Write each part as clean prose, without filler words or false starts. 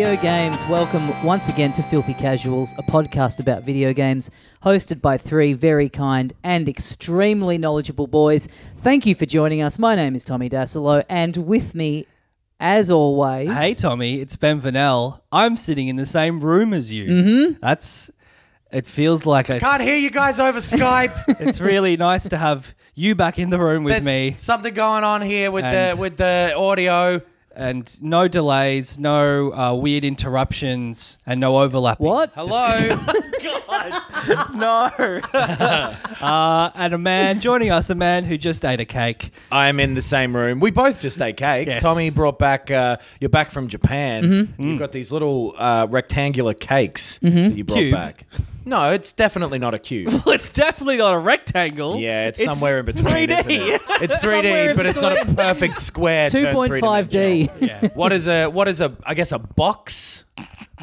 video games. Welcome once again to Filthy Casuals, a podcast about video games, hosted by three very kind and extremely knowledgeable boys. Thank you for joining us. My name is Tommy Dasilo, and with me, as always... Hey, Tommy, it's Ben Vanel. I'm sitting in the same room as you. Mm-hmm. It feels like I can't hear you guys over Skype. It's really nice to have you back in the room with me. There's something going on here with the audio. And no delays, no weird interruptions, and no overlapping. What? Hello? God. No. And a man joining us, a man who just ate a cake. I'm in the same room. We both just ate cakes. Yes. Tommy brought back, you're back from Japan. Mm-hmm. You've got these little rectangular cakes that you brought back. No, it's definitely not a cube. Well, it's definitely not a rectangle. Yeah, it's somewhere in between, 3D. isn't it? It's 3D, but it's not a perfect square. 2.5D. Yeah. What is a? I guess a box.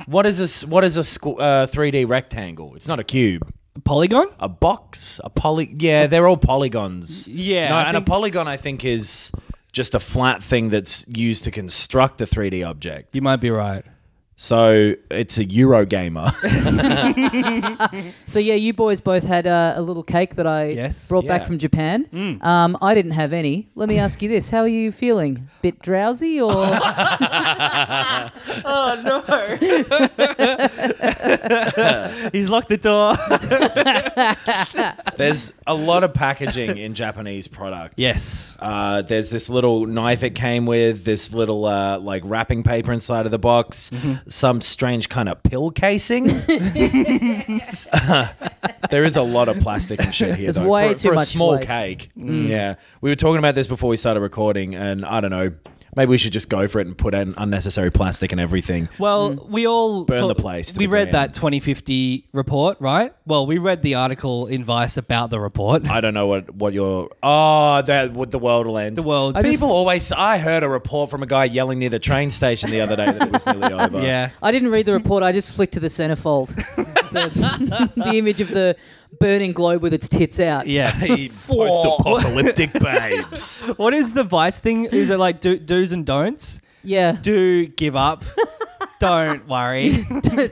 What is a 3D rectangle? It's not a cube. A polygon? A box. A poly. Yeah, they're all polygons. Yeah. No, and a polygon, I think, is just a flat thing that's used to construct a 3D object. You might be right. So it's a Eurogamer. So yeah, you boys both had a little cake that I brought back from Japan. I didn't have any. Let me ask you this: how are you feeling? Bit drowsy or? Oh no! He's locked the door. There's a lot of packaging in Japanese products. Yes. There's this little knife it came with, this little like wrapping paper inside of the box, some strange kind of pill casing. There is a lot of plastic and shit here. There's way too for much a small waste. cake. Yeah, we were talking about this before we started recording, and I don't know. Maybe we should just go for it and put in unnecessary plastic and everything. Well, we all... Burn the place. We read that 2050 report, right? Well, we read the article in Vice about the report. I don't know what your... Oh, that the world will end. The world. People always... I heard a report from a guy yelling near the train station the other day that it was nearly over. Yeah. I didn't read the report. I just flicked to the centerfold. the image of the burning globe with its tits out. Yeah. Post-apocalyptic babes. What is the Vice thing? Is it like do's and don'ts? Yeah. Do give up. Don't worry.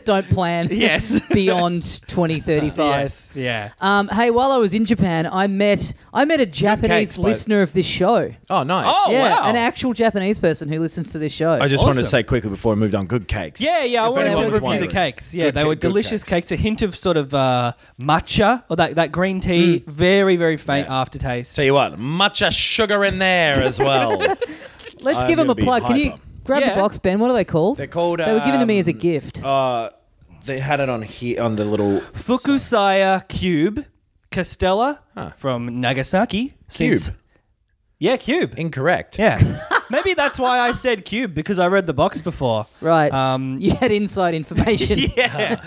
Don't plan. Yes. Beyond 2035. Yes. Yeah. Hey, while I was in Japan, I met a Japanese listener of this show. Oh, nice. Oh, Yeah, wow. an actual Japanese person who listens to this show. I just wanted to say quickly before we moved on, good cakes. Yeah, I wanted to anyone's review the wondering. cakes. Yeah, Good they were good delicious cakes. A hint of sort of matcha or that green tea. Very, very faint aftertaste. Tell you what, matcha sugar in there as well. Let's I'm give them a gonna be plug. Can you hyper. grab the box, Ben? What are they called? They're called... They were given to me as a gift. They had it on here, on the little... Fukusaya Cube Castella from Nagasaki. Cube. Yeah, Cube. Incorrect. Yeah. Maybe that's why I said Cube, because I read the box before. Right. You had inside information. Yeah.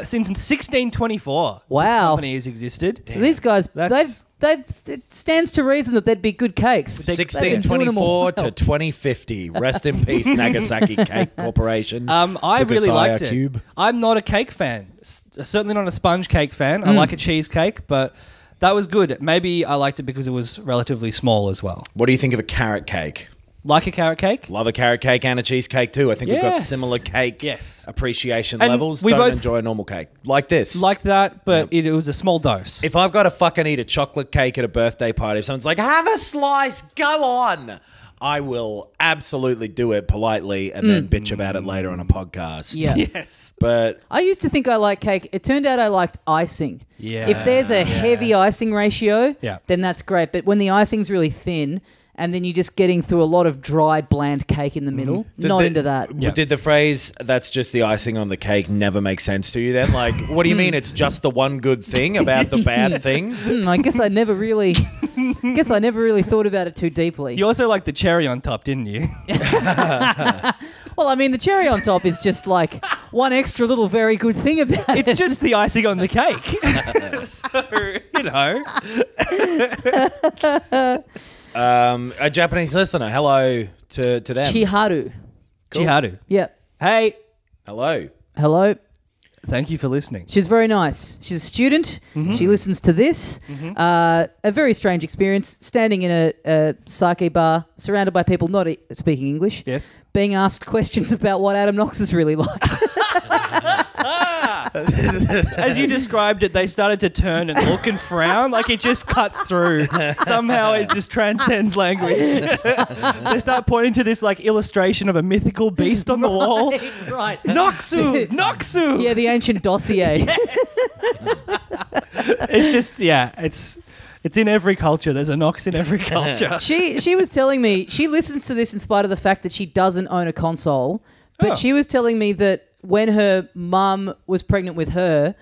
Since 1624. Wow. This company has existed. So these guys, That's- it stands to reason that they'd be good cakes. 1624 to 2050. Rest in peace, Nagasaki Cake Corporation. I really Fukusaya liked it. Cube. I'm not a cake fan. Certainly not a sponge cake fan. I like a cheesecake, but that was good. Maybe I liked it because it was relatively small as well. What do you think of a carrot cake? Like a carrot cake? Love a carrot cake and a cheesecake too. I think we've got Yes. similar cake appreciation And levels. we Don't both- enjoy a normal cake. Like this. Like that, but it was a small dose. If I've got to fucking eat a chocolate cake at a birthday party, if someone's like, have a slice, go on, I will absolutely do it politely and then bitch about it later on a podcast. Yeah. Yes. But I used to think I liked cake. It turned out I liked icing. Yeah. If there's a heavy icing ratio, Yeah. then that's great. But when the icing's really thin and then you're just getting through a lot of dry, bland cake in the middle, not into that. Did the phrase, that's just the icing on the cake, never make sense to you then? Like, what do you mean it's just the one good thing about the bad thing? I guess I never really thought about it too deeply. You also liked the cherry on top, didn't you? Well, I mean, the cherry on top is just like one extra little very good thing about it. It's just the icing on the cake. So, A Japanese listener, hello to them. Chiharu. Chiharu. Yeah. Hey. Hello. Hello. Thank you for listening. She was very nice. She's a student. She listens to this. A very strange experience, standing in a sake bar, surrounded by people not speaking English. Yes. Being asked questions about what Adam Knox is really like. As you described it, they started to turn and look and frown. Like it just cuts through. Somehow it just transcends language. They start pointing to this like illustration of a mythical beast on the wall. Right. Noxu! Noxu! Yeah, the ancient dossier. It just, it's in every culture. There's a Nox in every culture. She was telling me she listens to this in spite of the fact that she doesn't own a console. But she was telling me that when her mum was pregnant with her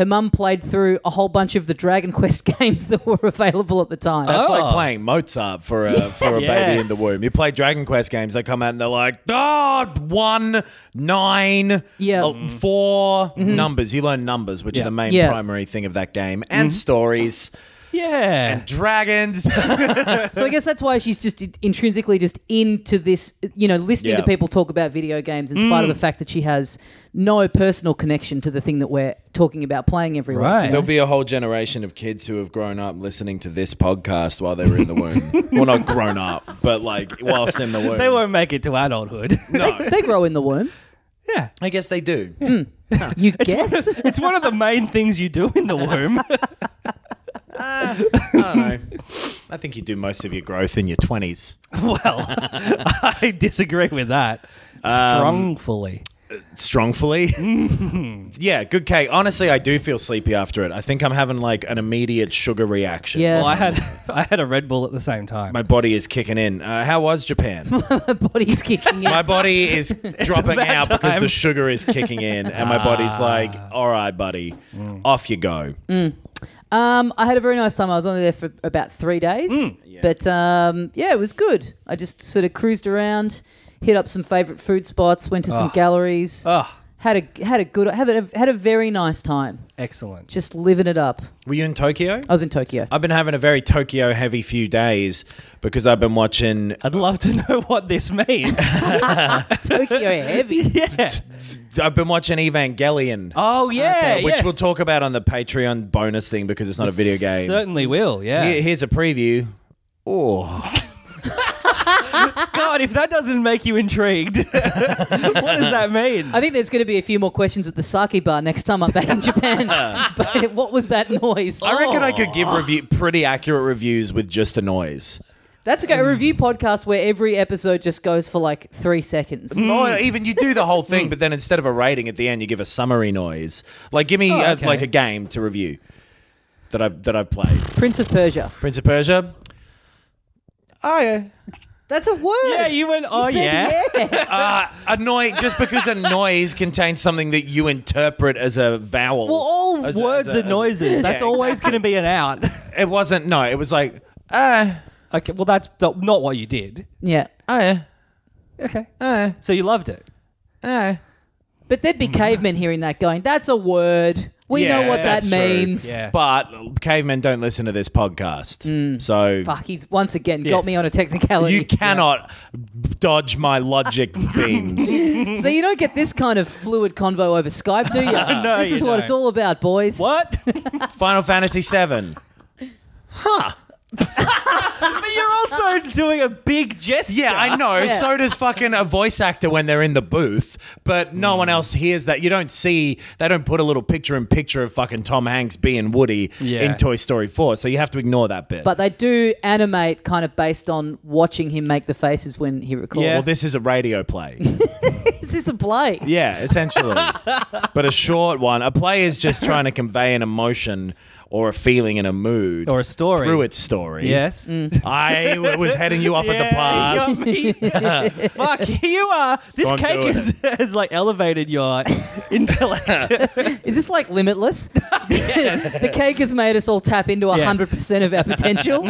mum played through a whole bunch of the Dragon Quest games that were available at the time. That's like playing Mozart for a baby in the Yes. womb. You play Dragon Quest games, they come out and they're like, 1, 9, Yeah. 4 numbers. You learn numbers, which Yeah. are the main Yeah. primary thing of that game, and stories, Yeah. and dragons. So I guess that's why she's just intrinsically just into this, listening to Yeah. people talk about video games in spite of the fact that she has no personal connection to the thing that we're talking about playing every week. Right. you There'll know? be a whole generation of kids who have grown up listening to this podcast while they were in the womb. Well, not grown up, but like whilst in the womb. They won't make it to adulthood. No, They grow in the womb. Yeah. I guess they do. You guess? It's one of the main things you do in the womb. I don't know. I think you do most of your growth in your 20s. Well, I disagree with that. Strongfully. Strongfully. Yeah, good cake. Honestly, I do feel sleepy after it. I think I'm having like an immediate sugar reaction. Yeah. Well, I had a Red Bull at the same time. My body is kicking in. How was Japan? My body's kicking in. My body is dropping about out because time. the sugar is kicking in, and my body's like, all right, buddy, off you go. I had a very nice time. I was only there for about 3 days. Yeah. But it was good. I just sort of cruised around, hit up some favourite food spots, went to some galleries. Oh, Had a very nice time. excellent. Just living it up. Were you in Tokyo? I was in Tokyo. I've been having a very Tokyo heavy few days because I've been watching. I'd love to know what this means. Tokyo heavy. Yeah. I've been watching Evangelion. Oh, yeah. Which yes. we'll talk about on the Patreon bonus thing because it's not a video game. Certainly will, yeah. Here's a preview. Oh, God, if that doesn't make you intrigued, what does that mean? I think there's going to be a few more questions at the sake bar next time I'm back in Japan. But what was that noise? I reckon I could give pretty accurate reviews with just a noise. That's a review podcast where every episode just goes for like 3 seconds. Or even you do the whole thing, but then instead of a rating at the end, you give a summary noise. Like, give me okay. like a game to review that I've played. Prince of Persia. Prince of Persia. Oh yeah. That's a word. Yeah, you went, oh, You said yeah? A noise, just because a noise contains something that you interpret as a vowel. Well, all As a- words as a- are noises. That's yeah, always going to be an out. It wasn't. No, it was like Okay, well, that's not what you did. Yeah. Okay. So you loved it. But there'd be cavemen hearing that going, that's a word. We Yeah, know what that that's true. means. Yeah. But cavemen don't listen to this podcast, so Fuck, he's once again got Yes. me on a technicality. you cannot dodge my logic beams. So you don't get this kind of fluid convo over Skype, do you? No, This is you what don't. it's all about, boys. What? Final Fantasy VII. But you're also doing a big gesture. Yeah, I know. Yeah. So does fucking a voice actor when they're in the booth, but no one else hears that. You don't see, they don't put a little picture-in-picture of fucking Tom Hanks being Woody Yeah. in Toy Story 4, so you have to ignore that bit. But they do animate kind of based on watching him make the faces when he records. Yeah. well, this is a radio play. Is this a play? Yeah, essentially. But a short one. A play is just trying to convey an emotion or a feeling and a mood. Or a story. Through its story. Yes. I was heading you off at the pass. You got me. Fuck, here you are. This I'm cake doing has like elevated your intellect. Is this like Limitless? The cake has made us all tap into 100% of our potential.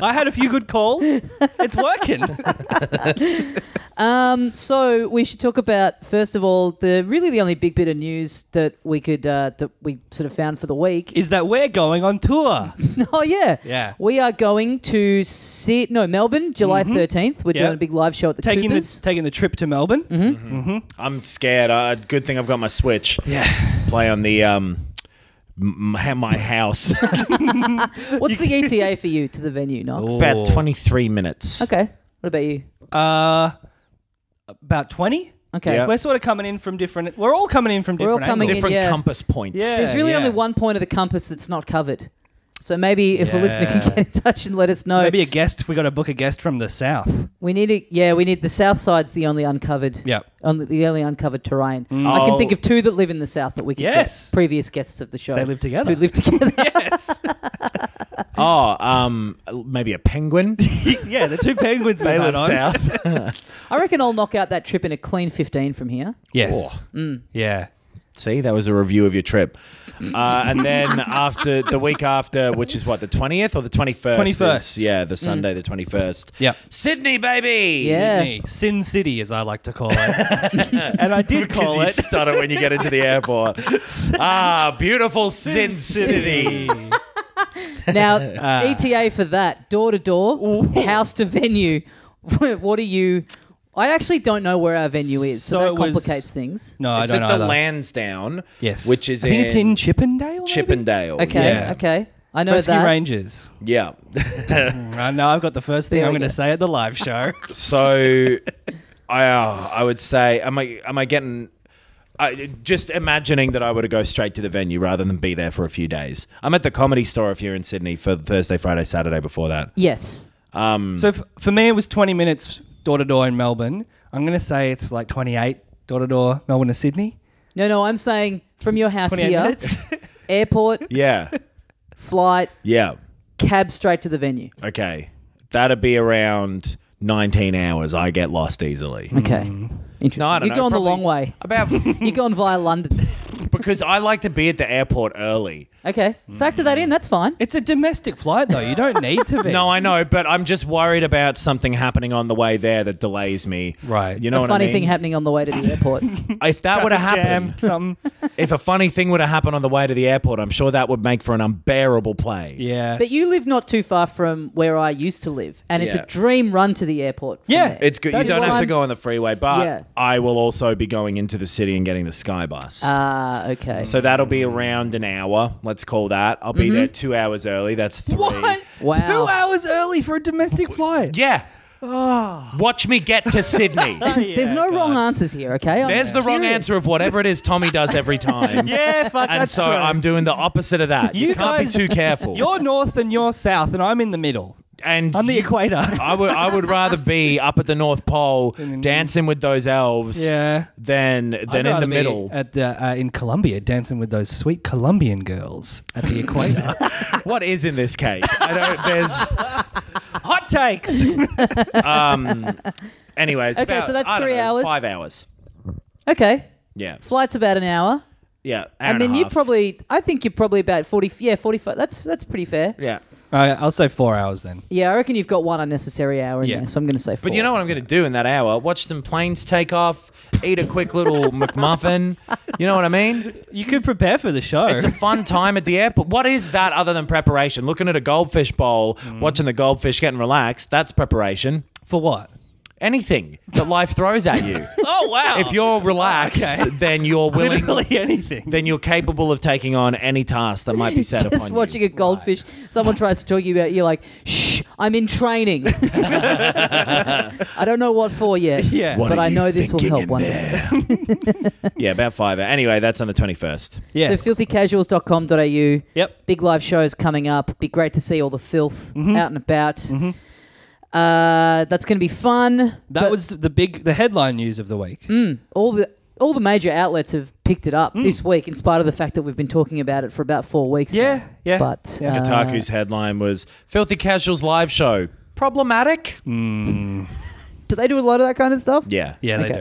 I had a few good calls. It's working. So we should talk about, first of all, the only big bit of news that we could that we sort of found for the week. Is that we're going going on tour. Oh, yeah. Yeah. We are going to Melbourne, July 13th. We're doing a big live show at the Coopers. Taking the trip to Melbourne. I'm scared. Good thing I've got my Switch. Yeah. Play on the my house. What's the ETA for you to the venue, Knox? About 23 minutes. Okay. What about you? About 20. Okay. Yeah. We're sort of coming in from different... We're all coming in from We're all different coming in, angles. Different yeah. compass points. Yeah. There's really only one point of the compass that's not covered. So maybe if a listener can get in touch and let us know. Maybe a guest. We got to book a guest from the south. We need the south side's the only uncovered. Yep. The only uncovered terrain. I can think of two that live in the south that we could Yes. get previous guests of the show. They live together. Who live together. Yes. Maybe a penguin. Yeah, the two penguins They we've live had on. south. I reckon I'll knock out that trip in a clean 15 from here. Yes. Yeah. See, that was a review of your trip. And then after the week after, which is what, the 20th or the 21st? 21st. Yeah, the Sunday, the 21st. Yep. Sydney, baby! Yeah. Sydney. Sin City, as I like to call it. And I did Because call you it stutter when you get into the airport. Beautiful Sin City. Now, ETA for that, door to door, house to venue. What are you... I actually don't know where our venue is, so that complicates things. No, It's I don't at know the either. Lansdowne, Yes. which is I think it's in Chippendale, maybe? Chippendale. Okay, Yeah. okay. I know Rescue that. Rangers. Yeah. I know I've got the first thing There I'm we going go. to say at the live show. So, I would say, am I getting... just imagining that I were to go straight to the venue rather than be there for a few days. I'm at the Comedy Store if you're in Sydney for Thursday, Friday, Saturday before that. Yes. So for me, it was 20 minutes door to door in Melbourne. I'm going to say it's like 28 door to door Melbourne to Sydney. No, I'm saying from your house 28 here, minutes. airport, Yeah. flight, Yeah. cab straight to the venue. Okay. That'd be around 19 hours. I get lost easily. Okay. Interesting. No, I don't You're know, going the probably long way. About You're going via London. because I like to be at the airport early. Okay. Factor that in. That's fine. It's a domestic flight, though. You don't need to be. No, I know, but I'm just worried about something happening on the way there that delays me. Right. You know A what funny I mean? thing happening on the way to the airport. If that would have Traffic jam, happened, something. if a funny thing would have happened on the way to the airport, I'm sure that would make for an unbearable play. Yeah. But you live not too far from where I used to live, and it's Yeah. a dream run to the airport. from Yeah, there. It's good. You That don't is have to fun. go on the freeway, but Yeah. I will also be going into the city and getting the Sky Bus. Okay. So that'll be around an hour. Let's call that. I'll be there 2 hours early. That's 3. What? Wow. 2 hours early for a domestic flight. Yeah. Watch me get to Sydney. There's no wrong answers here, okay? I'm There's the wrong curious. answer of whatever it is Tommy does every time. Yeah, fuck, And that's so true. I'm doing the opposite of that. You, can't guys- be too careful. You're north and you're south, and I'm in the middle. And I'm the equator. I would rather be up at the North Pole dancing with those elves Yeah. than I'd in rather the be middle. at the in Colombia, dancing with those sweet Colombian girls at the equator. What is in this cake? I don't. There's Hot takes. anyway. It's Okay, about, so that's I don't 3 know, hours? 5 hours. Okay. Yeah, Flight's about an hour. yeah. And then you probably, I think you're probably about 45. That's pretty fair. Yeah. I'll say 4 hours then. Yeah, I reckon you've got one unnecessary hour in Yeah. there, so I'm going to say 4. But you know what I'm going to do in that hour? Watch some planes take off, eat a quick little McMuffin. You know what I mean? You could prepare for the show. It's a fun time at the airport. What is that other than preparation? Looking at a goldfish bowl, watching the goldfish getting relaxed, that's preparation. For what? Anything that life throws at you. Oh, wow. If you're relaxed, Okay. then you're willing. Literally anything. Then you're capable of taking on any task that might be set upon Just you. watching a goldfish, someone tries to talk to you about, you're like, shh, I'm in training. I don't know what for yet, Yeah. What but are I you know this will thinking help in one day. Yeah, about 5 hours. Anyway, that's on the 21st. Yes. So filthycasuals.com.au. Yep. Big live shows coming up. Be great to see all the filth out and about. That's going to be fun. That but was the headline news of the week. all the major outlets have picked it up this week, in spite of the fact that we've been talking about it for about 4 weeks. Yeah, now. yeah. But Kotaku's headline was Filthy Casuals live show. Problematic? do they do a lot of that kind of stuff? Yeah. Yeah, Okay. they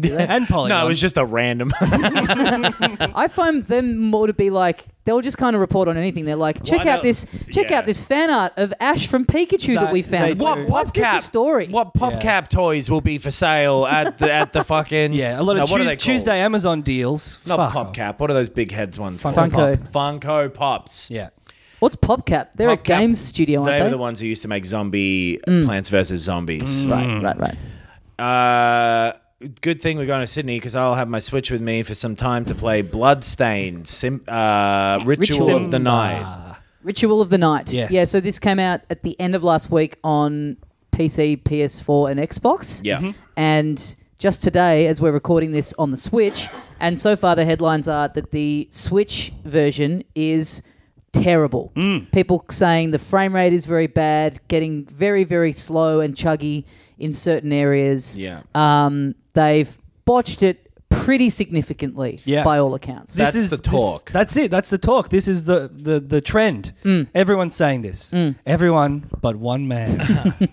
do. And Polygon. No, it was just a random. I find them more to be like, they'll just kind of report on anything. They're like, check out this fan art of Ash from Pikachu that we found. they It's do. like, what's this a story? What PopCap toys will be for sale at the fucking... Yeah, a lot of what are they called? Tuesday Amazon deals. Not Fuck off. PopCap. What are those big heads ones? Funko. Funko Pops. Yeah. What's PopCap? They're a PopCap, games studio, aren't They they? were the ones who used to make zombie Plants vs. Zombies. Right. Good thing we're going to Sydney because I'll have my Switch with me for some time to play Bloodstained, Ritual of the Night. Ritual of the Night. Yes. Yeah, so this came out at the end of last week on PC, PS4, and Xbox. Yeah. And just today, as we're recording this on the Switch, and so far the headlines are that the Switch version is terrible. People saying the frame rate is very bad, getting very, very slow and chuggy in certain areas. Yeah. They've botched it pretty significantly by all accounts. That's the talk. That's it. That's the talk. This is the trend. Everyone's saying this. Everyone but one man.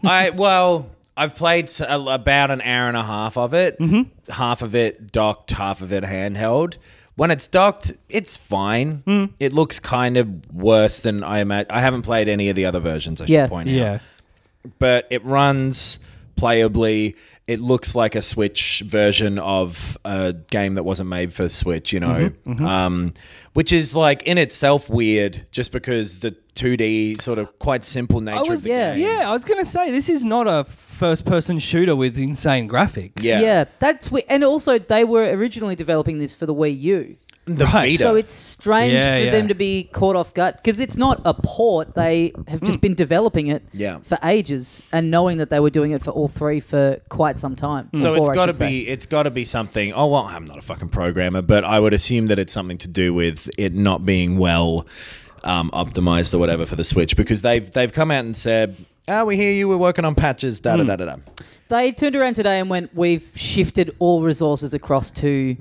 I've played about an hour and a half of it. Half of it docked, half of it handheld. When it's docked, it's fine. It looks kind of worse than I imagine. I haven't played any of the other versions, I should point out. But it runs playably. It looks like a Switch version of a game that wasn't made for Switch, you know, which is like in itself weird just because the 2D sort of quite simple nature of the game. Yeah, I was going to say, this is not a first-person shooter with insane graphics. Yeah. That's and also they were originally developing this for the Wii U. The Vita. So it's strange for them to be caught off guard because it's not a port. They have just been developing it for ages and knowing that they were doing it for all three for quite some time. So it's got to be something. Oh well, I'm not a fucking programmer, but I would assume that it's something to do with it not being well optimized or whatever for the Switch because they've come out and said, "Oh, we hear you. We're working on patches." Da da da da da. They turned around today and went, we've shifted all resources across to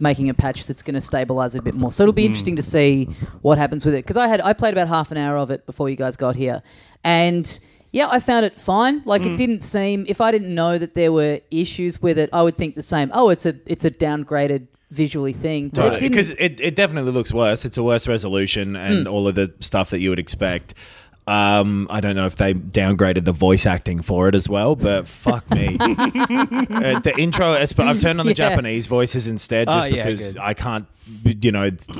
making a patch that's going to stabilize it a bit more. So it'll be interesting to see what happens with it. Because I played about half an hour of it before you guys got here. And yeah, I found it fine. Like it didn't seem, if I didn't know that there were issues with it, I would think the same. Oh, it's a downgraded visually thing. But because it definitely looks worse. It's a worse resolution and all of the stuff that you would expect. I don't know if they downgraded the voice acting for it as well, but fuck me. The intro, I've turned on the Japanese voices instead just because I can't,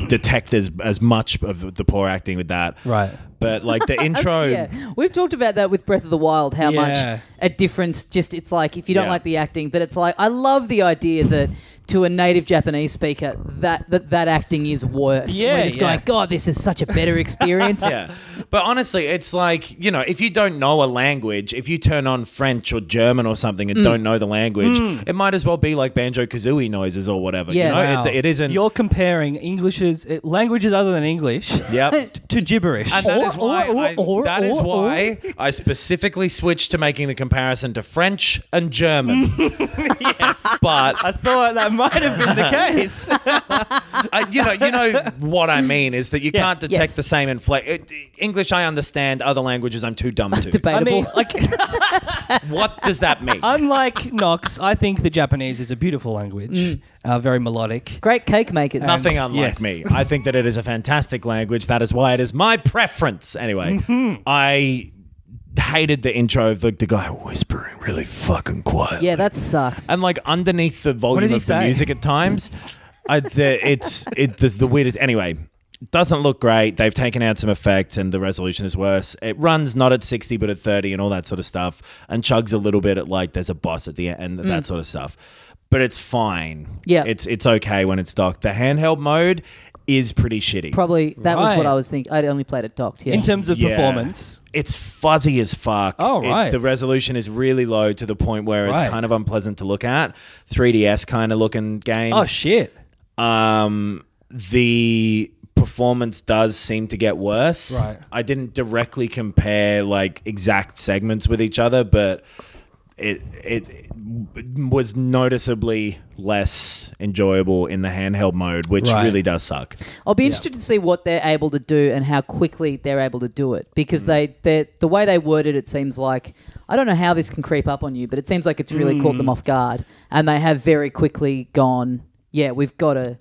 detect as much of the poor acting with that. Right. But like the intro... We've talked about that with Breath of the Wild, how much a difference it's like if you don't like the acting, but it's like, I love the idea that to a native Japanese speaker, that acting is worse. Yeah, we're just going, God, this is such a better experience. But honestly, it's like, if you don't know a language, if you turn on French or German or something and don't know the language, it might as well be like Banjo-Kazooie noises or whatever. Yeah. It isn't... You're comparing languages other than English to gibberish. And that is why I specifically switched to making the comparison to French and German. Yes. But I thought that might have been the case. you know what I mean is that you can't detect the same English I understand, other languages I'm too dumb to. Debatable. What does that mean? Unlike Nox, I think the Japanese is a beautiful language, very melodic. Great cake makers. Nothing unlike me. I think that it is a fantastic language. That is why it is my preference. Anyway, I hated the intro of the guy whispering really fucking quiet. Yeah, that sucks. And like underneath the volume of the music at times, there's the weirdest. Anyway, it doesn't look great. They've taken out some effects and the resolution is worse. It runs not at 60 but at 30 and all that sort of stuff, and chugs a little bit at like there's a boss at the end and that sort of stuff. But it's fine. Yeah, it's okay when it's docked. The handheld mode is pretty shitty. Probably that was what I was thinking. I only played it docked. Yeah. In terms of performance, it's fuzzy as fuck. Oh right. The resolution is really low to the point where it's kind of unpleasant to look at. 3DS kind of looking game. Oh shit. The performance does seem to get worse. Right. I didn't directly compare like exact segments with each other, but it was noticeably less enjoyable in the handheld mode, which really does suck. I'll be interested to see what they're able to do and how quickly they're able to do it, because the way they worded it seems like, I don't know how this can creep up on you, but it seems like it's really caught them off guard, and they have very quickly gone, yeah, we've got to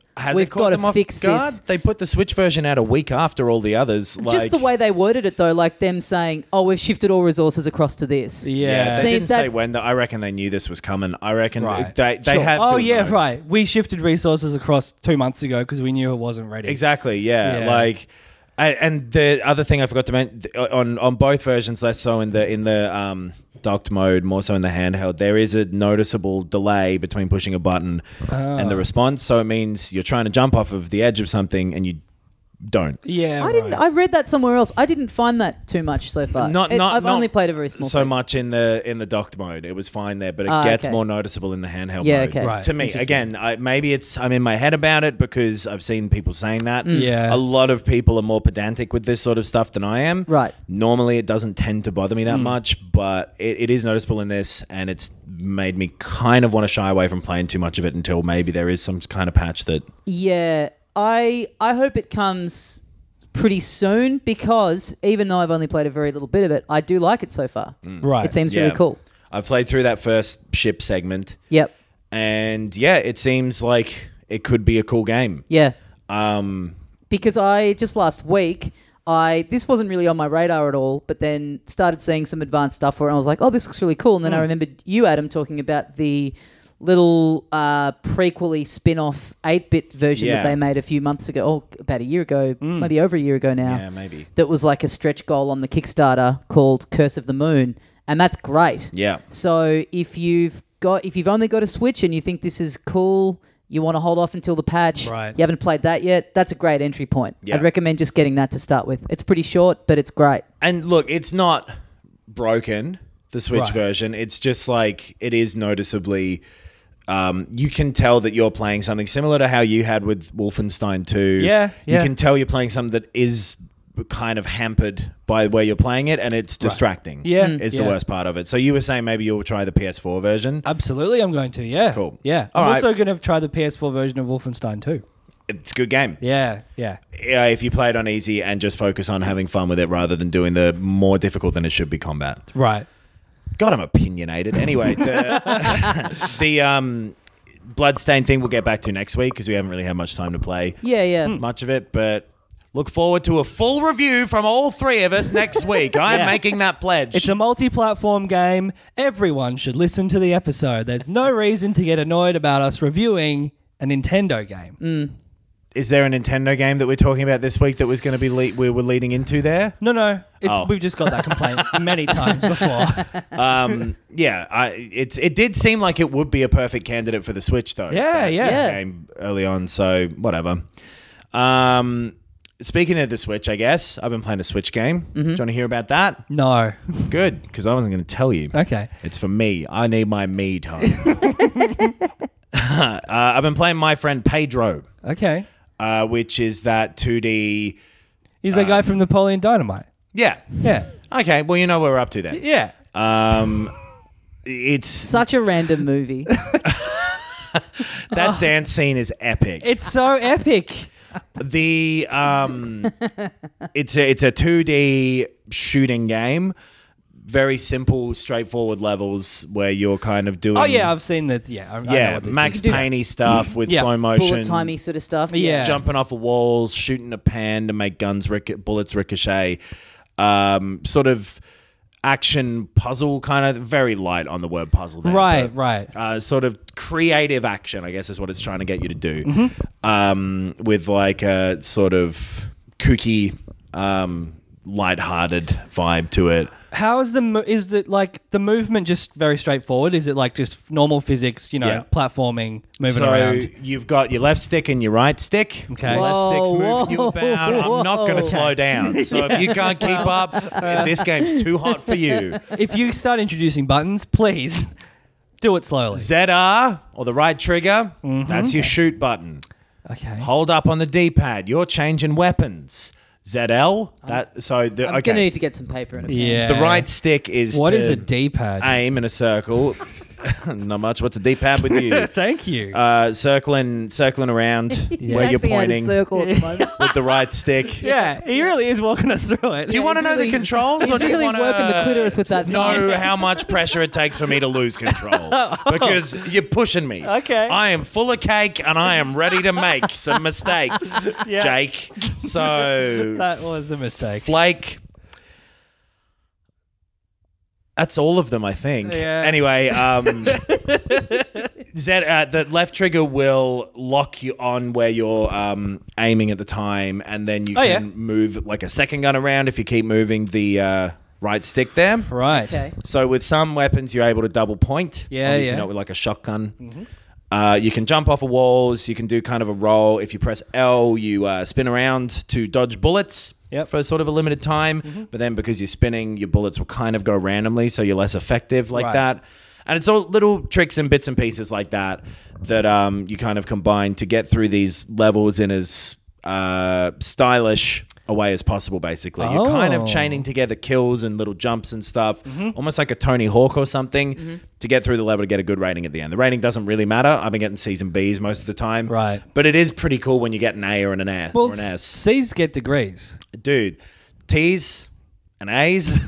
fix this. They put the Switch version out a week after all the others. Just the way they worded it, though, like them saying, "Oh, we've shifted all resources across to this." Yeah, they didn't say when. I reckon they knew this was coming. I reckon they had. Oh yeah, right. We shifted resources across 2 months ago because we knew it wasn't ready. Exactly. Yeah. Like And the other thing I forgot to mention on both versions, less so in the docked mode, more so in the handheld, there is a noticeable delay between pushing a button and the response. So it means you're trying to jump off of the edge of something and you don't. Yeah, I read that somewhere else. I didn't find that too much so far. I've only played a very small. So much in the docked mode, it was fine there, but it gets more noticeable in the handheld mode. Okay. Right. To me, again, maybe I'm in my head about it because I've seen people saying that. Yeah, a lot of people are more pedantic with this sort of stuff than I am. Right. Normally, it doesn't tend to bother me that much, but it is noticeable in this, and it's made me kind of want to shy away from playing too much of it until maybe there is some kind of patch that. Yeah. I hope it comes pretty soon because even though I've only played a very little bit of it, I do like it so far. Right. It seems really cool. I've played through that first ship segment. Yep. And yeah, it seems like it could be a cool game. Yeah. Because I just last week, this wasn't really on my radar at all, but then started seeing some advanced stuff where I was like, oh, this looks really cool. And then I remembered you, Adam, talking about the little prequel-y spin-off 8-bit version that they made a few months ago, about a year ago, maybe over a year ago now. Yeah, maybe. That was like a stretch goal on the Kickstarter called Curse of the Moon, and that's great. Yeah. So if you've only got a Switch and you think this is cool, you want to hold off until the patch, right. You haven't played that yet, that's a great entry point. Yeah. I'd recommend just getting that to start with. It's pretty short, but it's great. And look, it's not broken, the Switch version. It's just like, it is noticeably... you can tell that you're playing something similar to how you had with Wolfenstein 2. Yeah. You can tell you're playing something that is kind of hampered by where you're playing it, and it's distracting. Yeah. Is the worst part of it. So you were saying maybe you'll try the PS4 version? Absolutely, I'm going to, yeah. Cool. Yeah. I'm also going to try the PS4 version of Wolfenstein 2. It's a good game. Yeah. If you play it on easy and just focus on having fun with it rather than doing the more difficult than it should be combat. Right. God, I'm opinionated. Anyway, the Bloodstained thing we'll get back to next week because we haven't really had much time to play much of it. But look forward to a full review from all three of us next week. I'm making that pledge. It's a multi-platform game. Everyone should listen to the episode. There's no reason to get annoyed about us reviewing a Nintendo game. Is there a Nintendo game that we're talking about this week that was going to be we were leading into there? No. We've just got that complaint many times before. It did seem like it would be a perfect candidate for the Switch, though. Yeah. Game early on, so whatever. Speaking of the Switch, I guess I've been playing a Switch game. Do you want to hear about that? No. Good, because I wasn't going to tell you. Okay. It's for me. I need my me time. I've been playing My Friend Pedro. Okay. Which is that 2D... He's that guy from Napoleon Dynamite. Yeah. Okay, well, you know what we're up to then. Yeah. It's... Such a random movie. That dance scene is epic. It's so epic. The it's a 2D shooting game. Very simple, straightforward levels where you're kind of doing... Oh, yeah, I've seen that. Yeah, I know what this Max is. Payne-y stuff with slow motion. Bullet-timey sort of stuff. Yeah. Jumping off of walls, shooting a pan to make bullets ricochet. Sort of action puzzle, kind of very light on the word puzzle there. Right. Sort of creative action, I guess is what it's trying to get you to do. With like a sort of kooky... lighthearted vibe to it. How is the movement just very straightforward? Is it like just normal physics, platforming, moving around? So you've got your left stick and your right stick. Okay. Your left stick's Whoa, moving you about. I'm not going to slow down. So if you can't keep up, this game's too hot for you. If you start introducing buttons, please do it slowly. ZR or the right trigger, that's your shoot button. Okay. Hold up on the D-pad. You're changing weapons. ZL. I'm going to need to get some paper and a pen. Yeah. The right stick is What to is a D-pad? aim in a circle. Not much. What's a D-pad with you? Thank you. Circling around where you're He's actually out of pointing circle at the moment. with the right stick. Yeah, he really is walking us through it. Do you want to know the controls, or He's do you really want to working the clitoris with that know thing. how much pressure it takes for me to lose control? Because you're pushing me. Okay. I am full of cake and I am ready to make some mistakes, Yeah. Jake. So That was a mistake. Flake. That's all of them, I think. Yeah. Anyway, The left trigger will lock you on where you're aiming at the time, and then you can move like a second gun around if you keep moving the right stick there. Right. Okay. So with some weapons, you're able to double point. Yeah, Obviously not with like a shotgun. You can jump off of walls. You can do kind of a roll. If you press L, you spin around to dodge bullets. For sort of a limited time, but then because you're spinning, your bullets will kind of go randomly, so you're less effective like that. And it's all little tricks and bits and pieces like that you kind of combine to get through these levels in as stylish a way as possible, basically. You're kind of chaining together kills and little jumps and stuff, almost like a Tony Hawk or something, to get through the level to get a good rating at the end. The rating doesn't really matter. I've been getting C's and B's most of the time. Right. But it is pretty cool when you get an A or an S. Well, or an S. C's get degrees. Dude, T's and A's,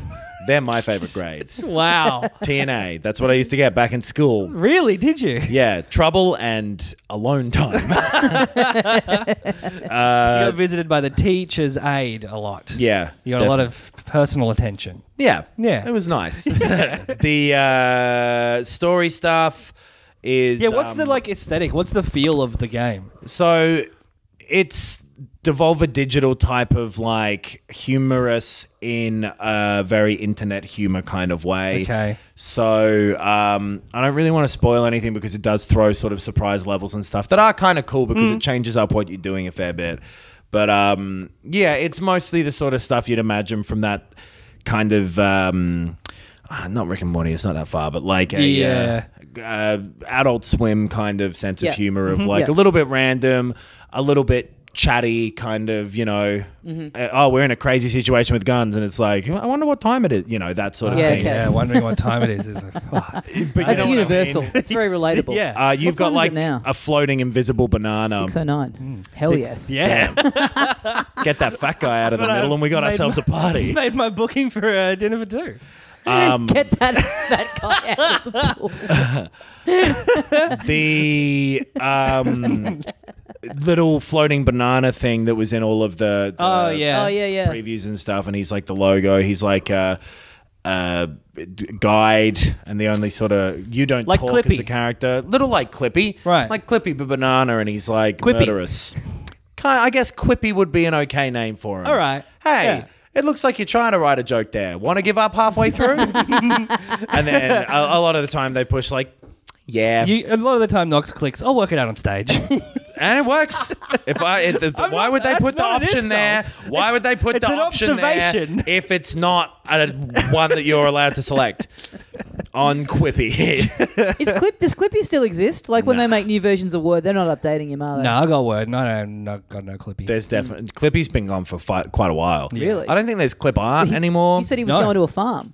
they're my favorite grades. Wow. T and A. That's what I used to get back in school. Really? Did you? Yeah, trouble and alone time. You got visited by the teacher's aide a lot. Yeah. You got a lot of personal attention. Yeah. Yeah. It was nice. The story stuff is... Yeah, what's the like aesthetic? What's the feel of the game? So it's Devolver Digital type of like humorous in a very internet humor kind of way. Okay. So I don't really want to spoil anything because it does throw sort of surprise levels and stuff that are kind of cool because it changes up what you're doing a fair bit. But yeah, it's mostly the sort of stuff you'd imagine from that kind of not Rick and Morty, it's not that far, but like a Adult Swim kind of sense of humor of like a little bit random, a little bit chatty kind of, you know, we're in a crazy situation with guns and it's like, I wonder what time it is, you know, that sort of thing. okay. Yeah, wondering what time it is. Like, But you That's know what universal. I mean? It's very relatable. Yeah. You've What got time is like it now? a floating invisible banana. 6:09. Hell yes. Yeah. Get that fat guy out of the what middle I've and we got made ourselves a party. Made my booking for dinner for two. Get that fat guy out of the pool. The little floating banana thing that was in all of the Oh yeah. previews and stuff, and he's like the logo. He's like a guide, and the only sort of you don't Like talk Clippy. as a character, little like Clippy, Right. Like Clippy but banana, and he's like Quippy. murderous. I guess Quippy would be an okay name for him. All right. Hey. Yeah. It looks like you're trying to write a joke there. Want to give up halfway through? And then a lot of the time they push like, yeah. A lot of the time, Nox clicks, I'll work it out on stage. And it works. Why would they that's put the not an option there? insult. Why would they put It's the an option observation. there if it's not one that you're allowed to select on Quippy? Does Clippy still exist? Like when they make new versions of Word, they're not updating him, are they? No, I got word. No, got no Clippy. There's definitely Clippy's been gone for quite a while. Really? I don't think there's Clip art anymore. You said he was No. going to a farm.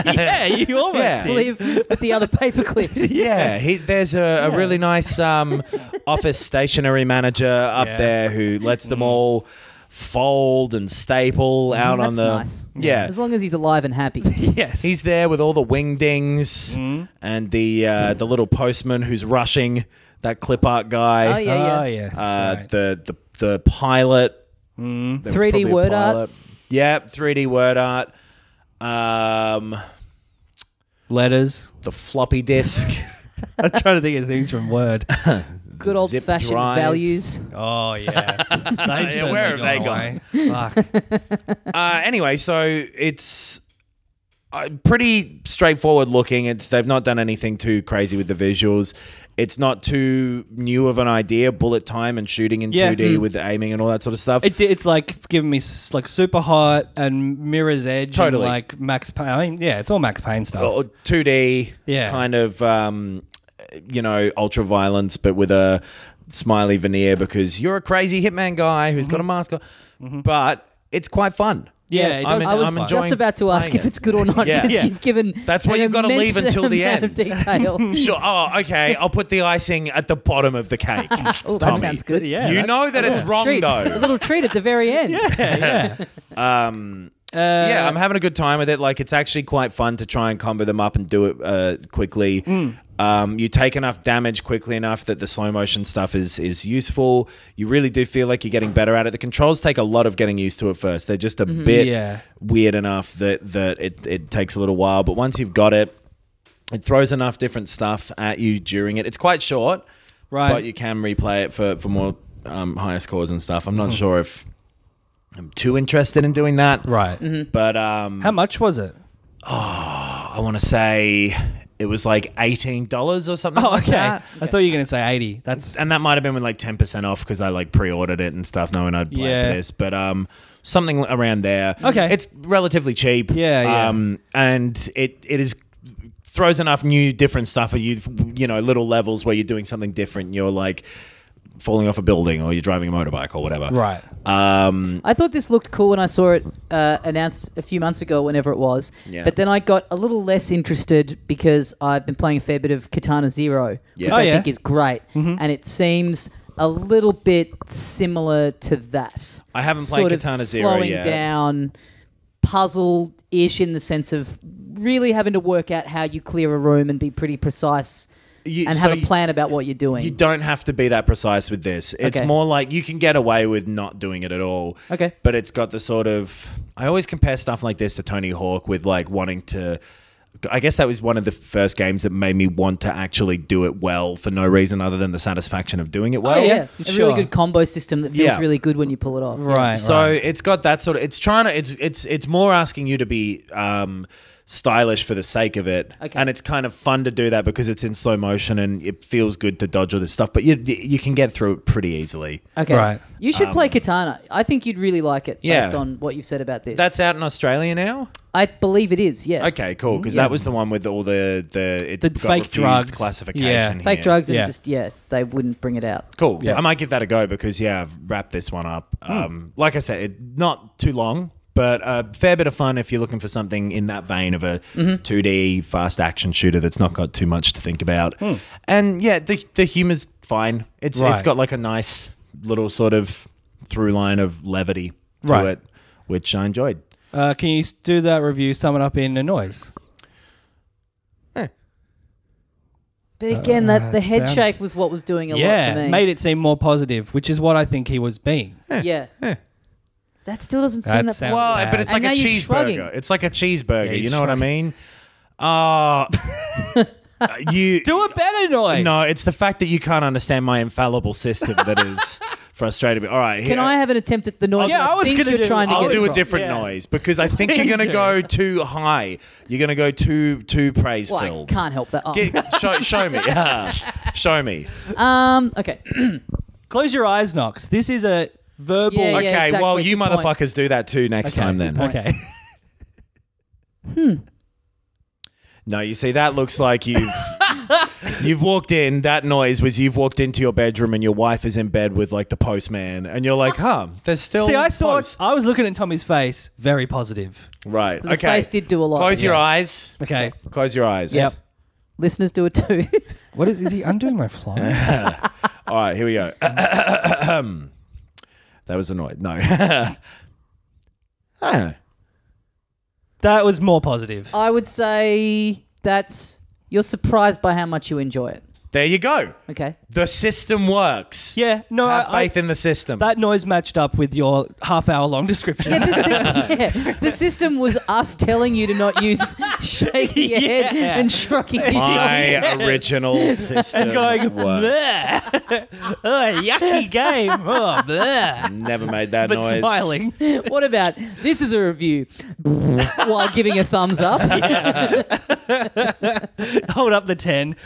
Yeah, you almost Yeah. did. Leave with the other paper clips. Yeah, there's a really nice office stationery manager up there who lets them all fold and staple out on That's the... nice. Yeah. As long as he's alive and happy. Yes. He's there with all the wingdings and the little postman who's rushing that clip art guy. Oh yeah. Oh, yes. Right. The pilot. There was 3D probably a word art? pilot. Yeah, 3D word art. Letters. The floppy disk. I'm trying to think of things from Word. Good old Zip fashioned drive. values. Oh, yeah. Where have they gone? Fuck. Anyway, so it's pretty straightforward looking. They've not done anything too crazy with the visuals. It's not too new of an idea. Bullet time and shooting in 2D with aiming and all that sort of stuff. It's like giving me like Super Hot and Mirror's Edge. Totally. And like Max Payne. I mean, yeah, it's all Max Payne stuff. Or 2D kind of, ultra violence, but with a smiley veneer because you're a crazy hitman guy who's got a mask on. But it's quite fun. Yeah, it does. I was I'm enjoying just about to ask playing if it. it's good or not Yeah. because Yeah. you've given That's why an you've got to leave immense until the amount end. of detail. Sure. Oh, okay. I'll put the icing at the bottom of the cake. Oh, that Tommy. sounds good. Yeah, You know that it's wrong, A though. little treat at the very end. Yeah. Yeah, I'm having a good time with it. Like, it's actually quite fun to try and combo them up and do it quickly. You take enough damage quickly enough that the slow motion stuff is useful. You really do feel like you're getting better at it. The controls take a lot of getting used to at first. They're just a bit weird enough that it takes a little while. But once you've got it, It throws enough different stuff at you during it. It's quite short, Right. but you can replay it for more higher scores and stuff. I'm not sure if I'm too interested in doing that. Right. But How much was it? I want to say it was like $18 or something Oh, like okay. that. I thought you were going to say 80. That's And that might have been with like 10% off because I like pre-ordered it and stuff knowing I'd play Yeah. for this. But something around there. Okay. It's relatively cheap. Yeah. And it is throws enough new different stuff. You know, little levels where you're doing something different. You're like falling off a building or you're driving a motorbike or whatever. right. I thought this looked cool when I saw it announced a few months ago, whenever it was. Yeah. But then I got a little less interested because I've been playing a fair bit of Katana Zero, Yeah. which Oh, I yeah. think is great. And it seems a little bit similar to that. I haven't played sort Katana of Zero slowing yet. down, puzzle-ish in the sense of really having to work out how you clear a room and be pretty precise and have a plan about what you're doing. You don't have to be that precise with this. It's Okay. more like you can get away with not doing it at all. Okay. But it's got the sort of... I always compare stuff like this to Tony Hawk with like wanting to... I guess that was one of the first games that made me want to actually do it well for no reason other than the satisfaction of doing it well. Oh, yeah. A Sure. really good combo system that feels Yeah. really good when you pull it off. Right. So it's got that sort of... It's trying to... It's more asking you to be... stylish for the sake of it, Okay. and it's kind of fun to do that because it's in slow motion and it feels good to dodge all this stuff. But you can get through it pretty easily. Okay. Right. You should play Katana. I think you'd really like it Yeah. based on what you've said about this. That's out in Australia now. I believe it is, yes. Okay, cool. Because Yeah. that was the one with all the got fake refused drugs. classification. Yeah. Here. Fake drugs and Yeah. they wouldn't bring it out. Cool. Yeah. I might give that a go because I've wrapped this one up. Like I said, not too long. But a fair bit of fun if you're looking for something in that vein of a 2D fast action shooter that's not got too much to think about. And yeah, the humor's fine. It's Right. got like a nice little sort of through line of levity to Right. it, which I enjoyed. Can you do that review, sum it up in a noise? But again, the it head sounds- shake was what was doing a lot for me. made it seem more positive, which is what I think he was being. Yeah. That still doesn't That seem that sounds- Well, bad. but it's And like a now you're shrugging. cheeseburger. It's like a cheeseburger. Yeah, he's you know what I shrugging. mean? You Do a better noise. No, it's the fact that you can't understand my infallible system that is frustrating me. All right, Can I have an attempt at the noise? Yeah, that I was think gonna you're do- trying to I'll get do a across? different Yeah. noise because I think you're Please going to do. go too high. You're going to go too praise Well, I filled. can't help that. Oh. Show me. Yeah. Show me. Okay. Close your eyes, Knox. This is a verbal. Yeah, Okay, exactly. well, you Good point. motherfuckers do that too next Okay, time then. point. Okay. No, you see, that looks like you've walked in. That noise was you've walked into your bedroom and your wife is in bed with like the postman, and you're like, there's still. See, I saw it. post. I was looking at Tommy's face. Very positive. Right. So the okay. face did do a lot. Close your Yeah. eyes. Okay. Close your eyes. Yep. Listeners do it too. What is he undoing my fly? All right, here we go. That was annoyed. No. I don't know. That was more positive. I would say you're surprised by how much you enjoy it. There you go. Okay. The system works. Yeah. No, Have faith in the system. that noise matched up with your half-hour-long description. The system was us telling you to not use shaking your head Yeah. and shrugging your My shoulders. original system And going, works. bleh. Oh, yucky game. Oh, bleh. Never made that But noise. smiling. What about this is a review while giving a thumbs up? Hold up the 10.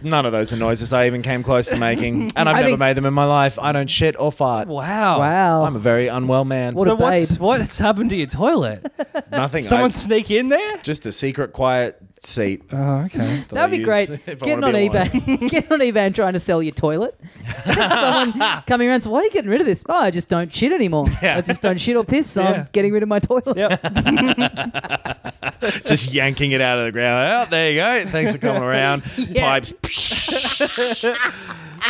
None of those are noises I even came close to making, and I've I never think- made them in my life. I don't shit or fart. Wow. Wow. I'm a very unwell man. What So a babe. what's happened to your toilet? Nothing. Someone sneak in there? Just a secret, quiet seat. Oh, okay. that I That'd be use great. if I Getting wanna on be alone. eBay. Getting on eBay and trying to sell your toilet. Someone coming around and says, why are you getting rid of this? Oh, I just don't shit anymore. Yeah. I just don't shit or piss, so Yeah. I'm getting rid of my toilet. Yep. Just yanking it out of the ground. Oh, there you go. Thanks for coming around. Yeah. Pipes.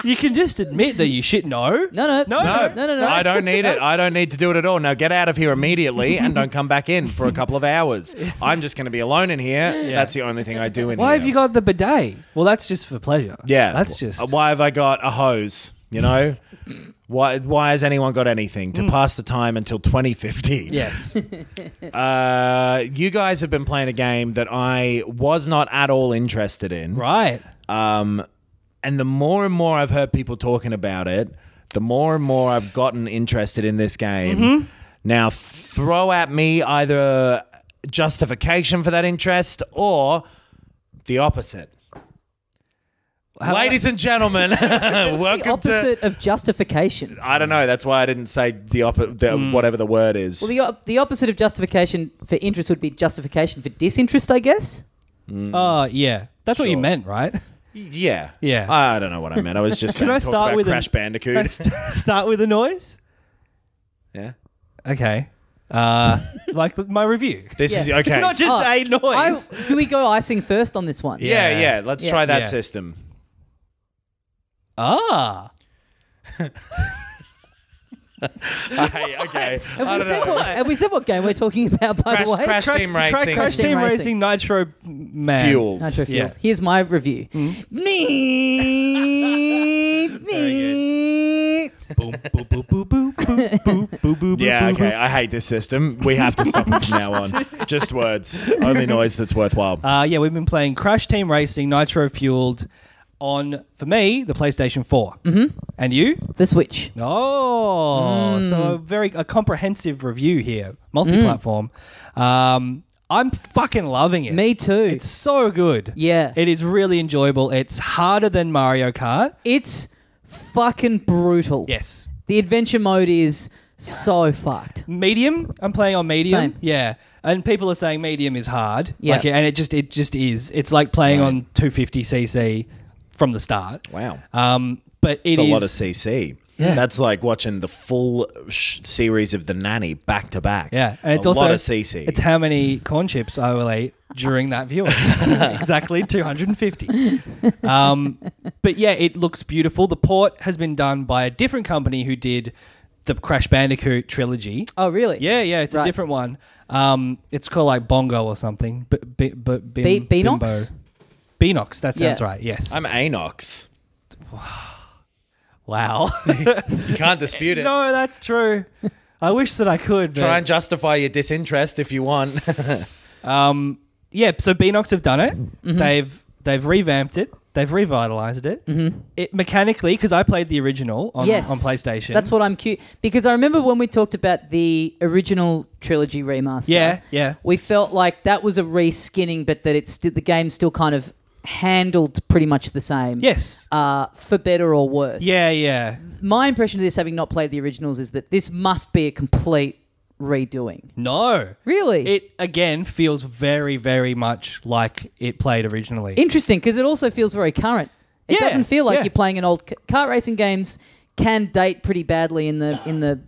You can just admit that you shit no. No. No. I don't need it. I don't need to do it at all. Now get out of here immediately and don't come back in for a couple of hours. I'm just going to be alone in here. That's the only thing I do in here. Why have you got the bidet? Well, that's just for pleasure. Yeah. That's just... Why have I got a hose? You know? Why has anyone got anything to pass the time until 2050? Yes. You guys have been playing a game that I was not at all interested in. Right. And the more and more I've heard people talking about it, the more and more I've gotten interested in this game. Now, throw at me either justification for that interest or the opposite. Ladies and gentlemen, welcome the opposite of justification. I don't know. That's why I didn't say whatever the word is. Well, the opposite of justification for interest would be justification for disinterest, I guess. Oh, yeah. That's what you meant, right? Yeah. Yeah. I don't know what I meant. I was just Can I talk start about with Crash Bandicoot. Start with a noise? Yeah. Okay. Like my review. This is okay. Not just a noise. Do we go icing first on this one? Yeah. Let's try that Yeah. system. Ah. Okay. Have we said what game we're talking about, by the way? Crash Team Racing. Crash Team Racing. Racing Nitro Man. Fueled. Nitro-Fueled. Yeah. Here's my review. Boom, boom, boom, boom, boom, boom, boom, boom, boom, Yeah, boom, okay. I hate this system. We have to stop it from now on. Just words. Only noise that's worthwhile. Yeah, we've been playing Crash Team Racing Nitro-Fueled on, for me, the PlayStation 4. Mm-hmm. And you? The Switch. Oh, so a comprehensive review here, multi-platform. I'm fucking loving it. Me too. It's so good. Yeah. It is really enjoyable. It's harder than Mario Kart. It's fucking brutal. Yes. The adventure mode is so fucked. Medium. I'm playing on medium. Same. Yeah. And people are saying medium is hard. Yeah. Like, and it just is. It's like playing on 250cc from the start. Wow. But It's a lot of CC. Yeah. That's like watching the full series of The Nanny back to back. Yeah, and it's a also lot of CC. It's how many corn chips I will eat during that viewing. Exactly 250. But yeah, it looks beautiful. The port has been done by a different company who did the Crash Bandicoot trilogy. Oh, really? Yeah, it's a different one. It's called like Bongo or something. Beanox? Beanox, that sounds Yeah. right. Yes. I'm Anox. Wow. You can't dispute it. No, that's true. I wish that I could. But Try and justify your disinterest if you want. yeah, so Beanox have done it. Mm-hmm. They've revamped it. They've revitalized it. Mm-hmm. It mechanically, because I played the original on PlayStation. That's what I'm cute because I remember when we talked about the original trilogy remaster. Yeah. We felt like that was a reskinning, but that the game still kind of handled pretty much the same. Yes. For better or worse. Yeah. My impression of this, having not played the originals, is that this must be a complete redoing. No. Really? It, again, feels very, very much like it played originally. Interesting, because it also feels very current. It doesn't feel like you're playing an old... Kart racing games can date pretty badly in the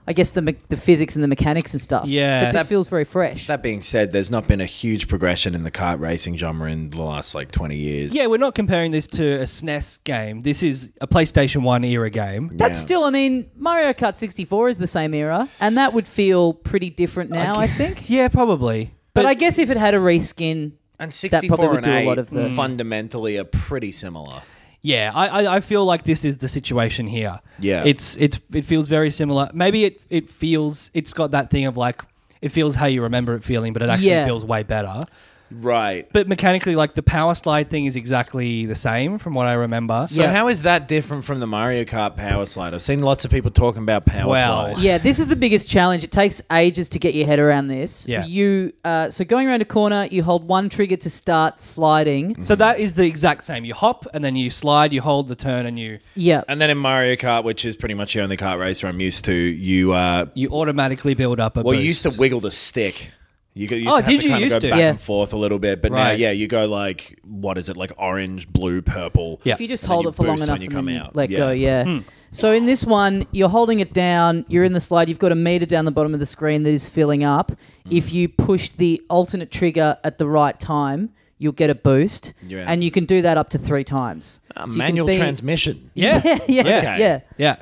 I guess the physics and the mechanics and stuff. Yeah. But this feels very fresh. That being said, there's not been a huge progression in the kart racing genre in the last 20 years. Yeah, we're not comparing this to a SNES game. This is a PlayStation 1 era game. That's still, Mario Kart 64 is the same era, and that would feel pretty different now, I think. Yeah, probably. But I guess if it had a reskin, And that 64 probably would and do a 8 lot of the... fundamentally are pretty similar. Yeah, I feel like this is the situation here. Yeah. It feels very similar. Maybe it's got that thing of like, it feels how you remember it feeling, but it actually feels way better. Right. But mechanically, like the power slide thing is exactly the same from what I remember. So how is that different from the Mario Kart power slide? I've seen lots of people talking about power slides. Yeah, this is the biggest challenge. It takes ages to get your head around this. Yeah. So going around a corner, you hold one trigger to start sliding. So that is the exact same. You hop and then you slide, you hold the turn and you... Yeah. And then in Mario Kart, which is pretty much the only kart racer I'm used to, you automatically build up a boost. you used to wiggle the stick. You used to have did to you kind of used go to? back Yeah. and forth a little bit, but now, you go like, what is it, like orange, blue, purple. Yeah. If you just And then hold you it for long boost enough when you and come then out. let Yeah. go, yeah. So in this one, you're holding it down, you're in the slide, you've got a meter down the bottom of the screen that is filling up. If you push the alternate trigger at the right time, you'll get a boost. Yeah. And you can do that up to 3 times. So you Manual can be- transmission. Yeah. Okay. Yeah.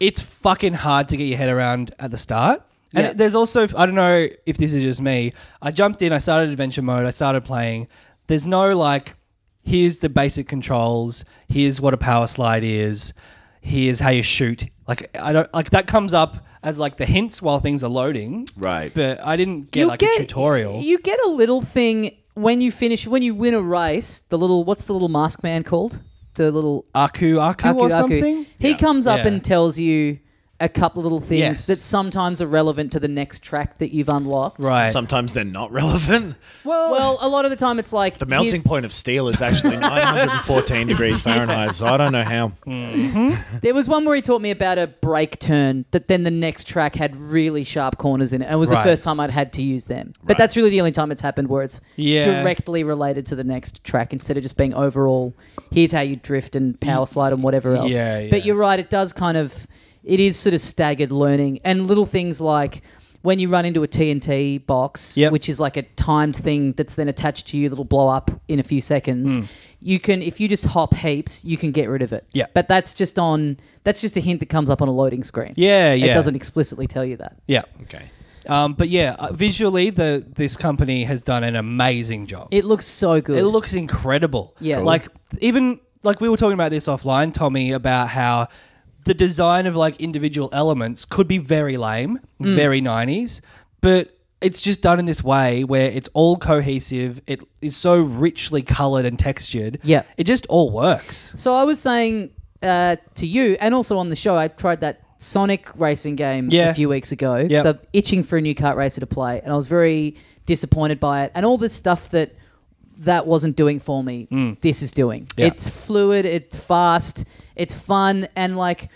It's fucking hard to get your head around at the start. And Yeah. there's also, I don't know if this is just me, I jumped in, I started adventure mode, I started playing. There's no like, here's the basic controls, here's what a power slide is, here's how you shoot. Like I don't like that comes up as like the hints while things are loading. Right. But I didn't get a tutorial. You get a little thing when you win a race. What's the little mask man called? The little Aku or something. He comes up Yeah. and tells you a couple of little things Yes. that sometimes are relevant to the next track that you've unlocked. Right. Sometimes they're not relevant. Well, a lot of the time it's like The melting point of steel is actually 914 degrees Fahrenheit, so I don't know how. There was one where he taught me about a brake turn that then the next track had really sharp corners in it. And it was the Right. first time I'd had to use them. But Right. that's really the only time it's happened where it's Yeah. directly related to the next track instead of just being overall, here's how you drift and power slide and whatever else. Yeah, But yeah. you're right, it is sort of staggered learning. And little things like when you run into a TNT box, Yep. which is like a timed thing that's then attached to you that'll blow up in a few seconds, you can, if you just hop heaps, you can get rid of it. Yeah. But that's just a hint that comes up on a loading screen. Yeah, yeah. It doesn't explicitly tell you that. Yeah. Okay. But yeah, visually, this company has done an amazing job. It looks so good. It looks incredible. Yeah. Cool. Like, even, like we were talking about this offline, Tommy, about how the design of, like, individual elements could be very lame, very 90s, but it's just done in this way where it's all cohesive. It is so richly coloured and textured. Yeah. It just all works. So I was saying to you, and also on the show, I tried that Sonic racing game Yeah. a few weeks ago. Yep. So itching for a new kart racer to play, and I was very disappointed by it. And all this stuff that wasn't doing for me, this is doing. Yeah. It's fluid, it's fast, it's fun, and like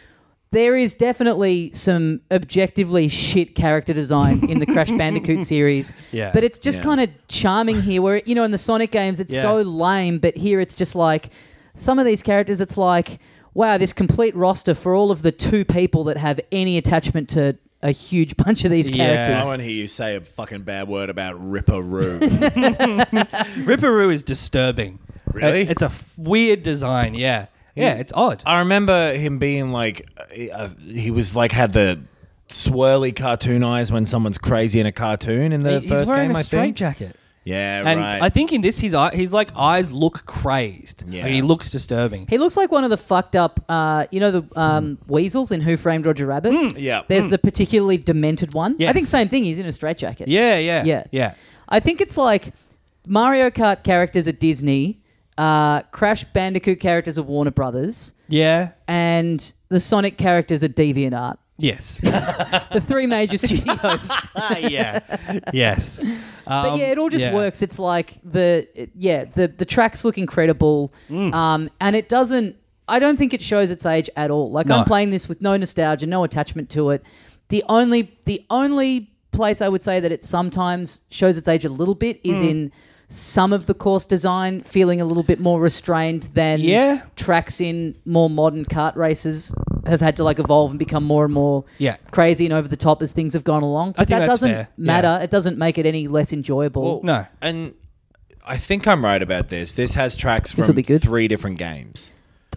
there is definitely some objectively shit character design in the Crash Bandicoot series. Yeah. But it's just Yeah. kind of charming here where, you know, in the Sonic games, it's Yeah. so lame, but here it's just like some of these characters, it's like, wow, this complete roster for all of the 2 people that have any attachment to a huge bunch of these Yeah. characters. I want to hear you say a fucking bad word about Ripperoo. Ripperoo is disturbing. Really? It's a weird design, yeah. Yeah, it's odd. I remember him being like, he was like, had the swirly cartoon eyes when someone's crazy in a cartoon in the He's first wearing game, a I straight think. jacket. Yeah, And right. I think in this, his like eyes look crazed. Yeah. Like, he looks disturbing. He looks like one of the fucked up, the weasels in Who Framed Roger Rabbit. yeah. There's the particularly demented one. I think Yes. same thing. He's in a straitjacket. Yeah, yeah, Yeah. yeah. I think it's like Mario Kart characters at Disney, Crash Bandicoot characters at Warner Brothers, Yeah. and the Sonic characters at DeviantArt. Yes. The 3 major studios. yeah. Yes. But yeah, it all just works. It's like the tracks look incredible, and it doesn't. I don't think it shows its age at all. Like, No. I'm playing this with no nostalgia, no attachment to it. The only place I would say that it sometimes shows its age a little bit is in some of the course design feeling a little bit more restrained than Yeah. tracks in more modern kart races have had to like evolve and become more and more Yeah. crazy and over the top as things have gone along. I think that that's doesn't fair. matter. Yeah. It doesn't make it any less enjoyable. Well, No. And I think I'm right about this. This has tracks This'll from be good. 3 different games.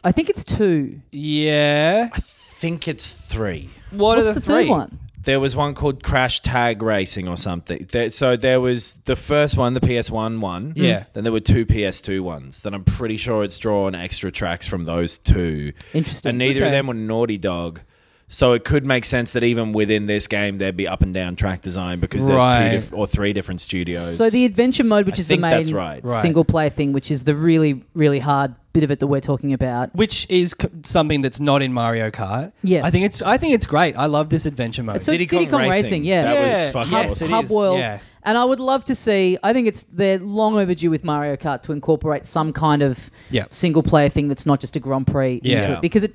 I think it's 2. Yeah. I think it's 3. What What's are the third 3? one? There was one called Crash Tag Racing or something. So there was the first one, the PS1 one. Yeah. Then there were 2 PS2 ones. Then I'm pretty sure it's drawn extra tracks from those 2. Interesting. And neither of Okay. them were Naughty Dog. So it could make sense that even within this game, there'd be up and down track design because there's Right. 2 or 3 different studios. So the adventure mode, which I is the think main that's right. Right. single player thing, which is the really, really hard bit of it that we're talking about. Which is something that's not in Mario Kart. Yes. I think it's great. I love this adventure mode. So it's Diddy Kong Racing, yeah. That was Yeah. fucking Yes, awesome. it Hub is, World. yeah. And I would love to see, I think they're long overdue with Mario Kart to incorporate some kind of Yeah. single player thing that's not just a Grand Prix into Yeah. it. Because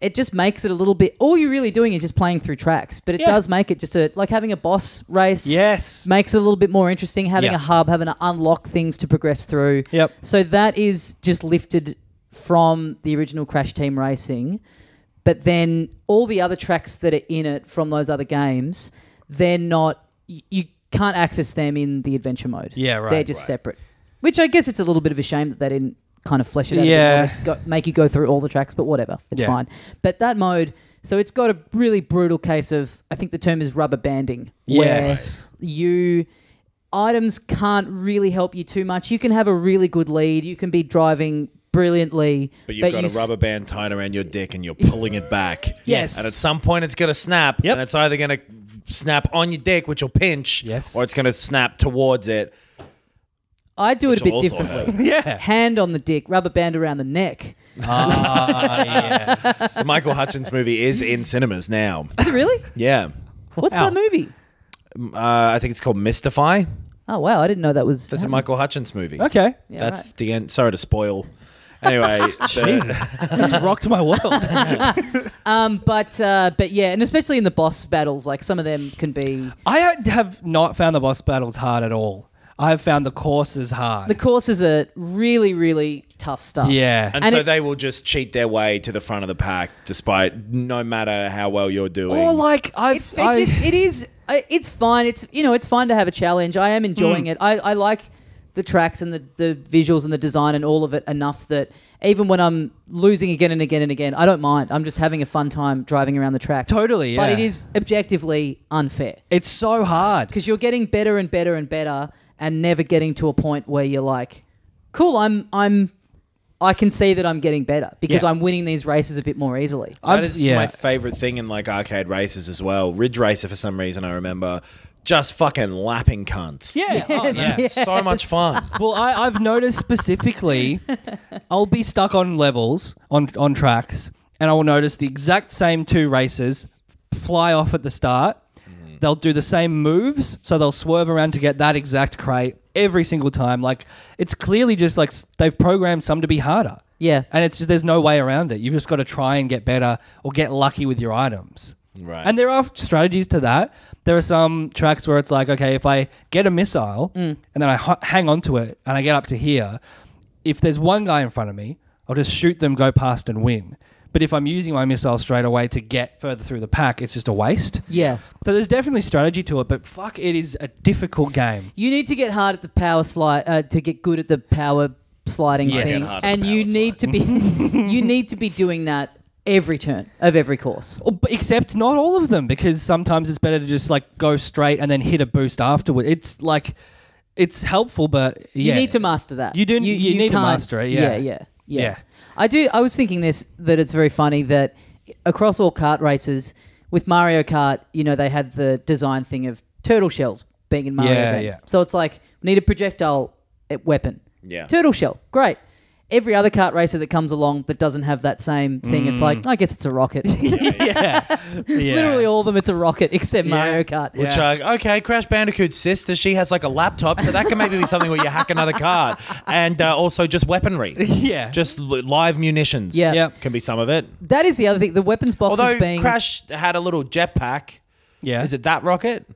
it just makes it a little bit, all you're really doing is just playing through tracks. But it Yeah. does make it just like having a boss race. Yes. Makes it a little bit more interesting, having Yeah. a hub, having to unlock things to progress through. Yep. So that is just lifted from the original Crash Team Racing. But then all the other tracks that are in it from those other games, they're not, you can't access them in the adventure mode. Yeah, right, They're just right. separate. Which I guess it's a little bit of a shame that they didn't kind of flesh it out. Yeah. A bit more, make you go through all the tracks, but whatever. It's Yeah. fine. But that mode, so it's got a really brutal case of, I think the term is rubber banding. Yes. Where items can't really help you too much. You can have a really good lead. You can be driving brilliantly. But you've got a rubber band tied around your dick and you're pulling it back. Yes. And at some point it's going to snap. Yep. And it's either going to snap on your dick, which will pinch, Yes. or it's going to snap towards it. I do it a Which bit will also differently. Yeah. Hand on the dick, rubber band around the neck. Yes. The Michael Hutchins movie is in cinemas now. Is it really? Yeah. What's Wow. that movie? I think it's called Mystify. Oh, wow. I didn't know that was... That's a Michael Hutchins movie. Okay. Yeah, That's right. the end. Sorry to spoil. Anyway. Jesus. This rocked my world. But yeah, and especially in the boss battles, like some of them can be... I have not found the boss battles hard at all. I have found the courses hard. The courses are really, really tough stuff. Yeah. And And so it- they will just cheat their way to the front of the pack despite no matter how well you're doing. Or like It's fine. It's fine to have a challenge. I am enjoying it. I like the tracks and the visuals and the design and all of it enough that even when I'm losing again and again and again, I don't mind. I'm just having a fun time driving around the tracks. Totally, But yeah. it is objectively unfair It's so hard. because you're getting better and better and better and never getting to a point where you're like, cool, I can see that I'm getting better because Yeah. I'm winning these races a bit more easily. That is my favorite thing in like arcade races as well. Ridge Racer, for some reason, I remember just fucking lapping cunts. Yeah. Oh, Yes. yeah. So much fun. Well, I've noticed specifically, I'll be stuck on levels on tracks, and I will notice the exact same two racers fly off at the start. They'll do the same moves, so they'll swerve around to get that exact crate every single time. Like, it's clearly just like they've programmed some to be harder. Yeah. And it's just, there's no way around it. You've just got to try and get better or get lucky with your items. Right. And there are strategies to that. There are some tracks where it's like, okay, if I get a missile and then I hang on to it and I get up to here, if there's one guy in front of me, I'll just shoot them, go past and win. But if I'm using my missile straight away to get further through the pack, it's just a waste. Yeah. So there's definitely strategy to it, but fuck, it is a difficult game. You need to get hard at the power slide to get good at the power sliding Yes. thing, Get hard at the and you power need to be you need to be doing that every turn of every course. Oh, but except not all of them, because sometimes it's better to just like go straight and then hit a boost afterward. It's like, it's helpful, but yeah. You need to master that. You do- you need to can't- master it, yeah. Yeah. I was thinking that it's very funny that across all kart races with Mario Kart, they had the design thing of turtle shells being in Mario Yeah, games. yeah. So it's like, we need a projectile weapon. Yeah. Turtle shell, great. Every other kart racer that comes along but doesn't have that same thing, it's like, I guess it's a rocket. yeah. Literally all of them, it's a rocket except Mario Kart. Which, okay, Crash Bandicoot's sister, she has like a laptop, so that can maybe be something where you hack another card. And also just weaponry. Yeah. Just live munitions. Yeah. Yep. Can be some of it. That is the other thing. The weapons boxes Although being... Crash had a little jetpack. Yeah. Is it that rocket?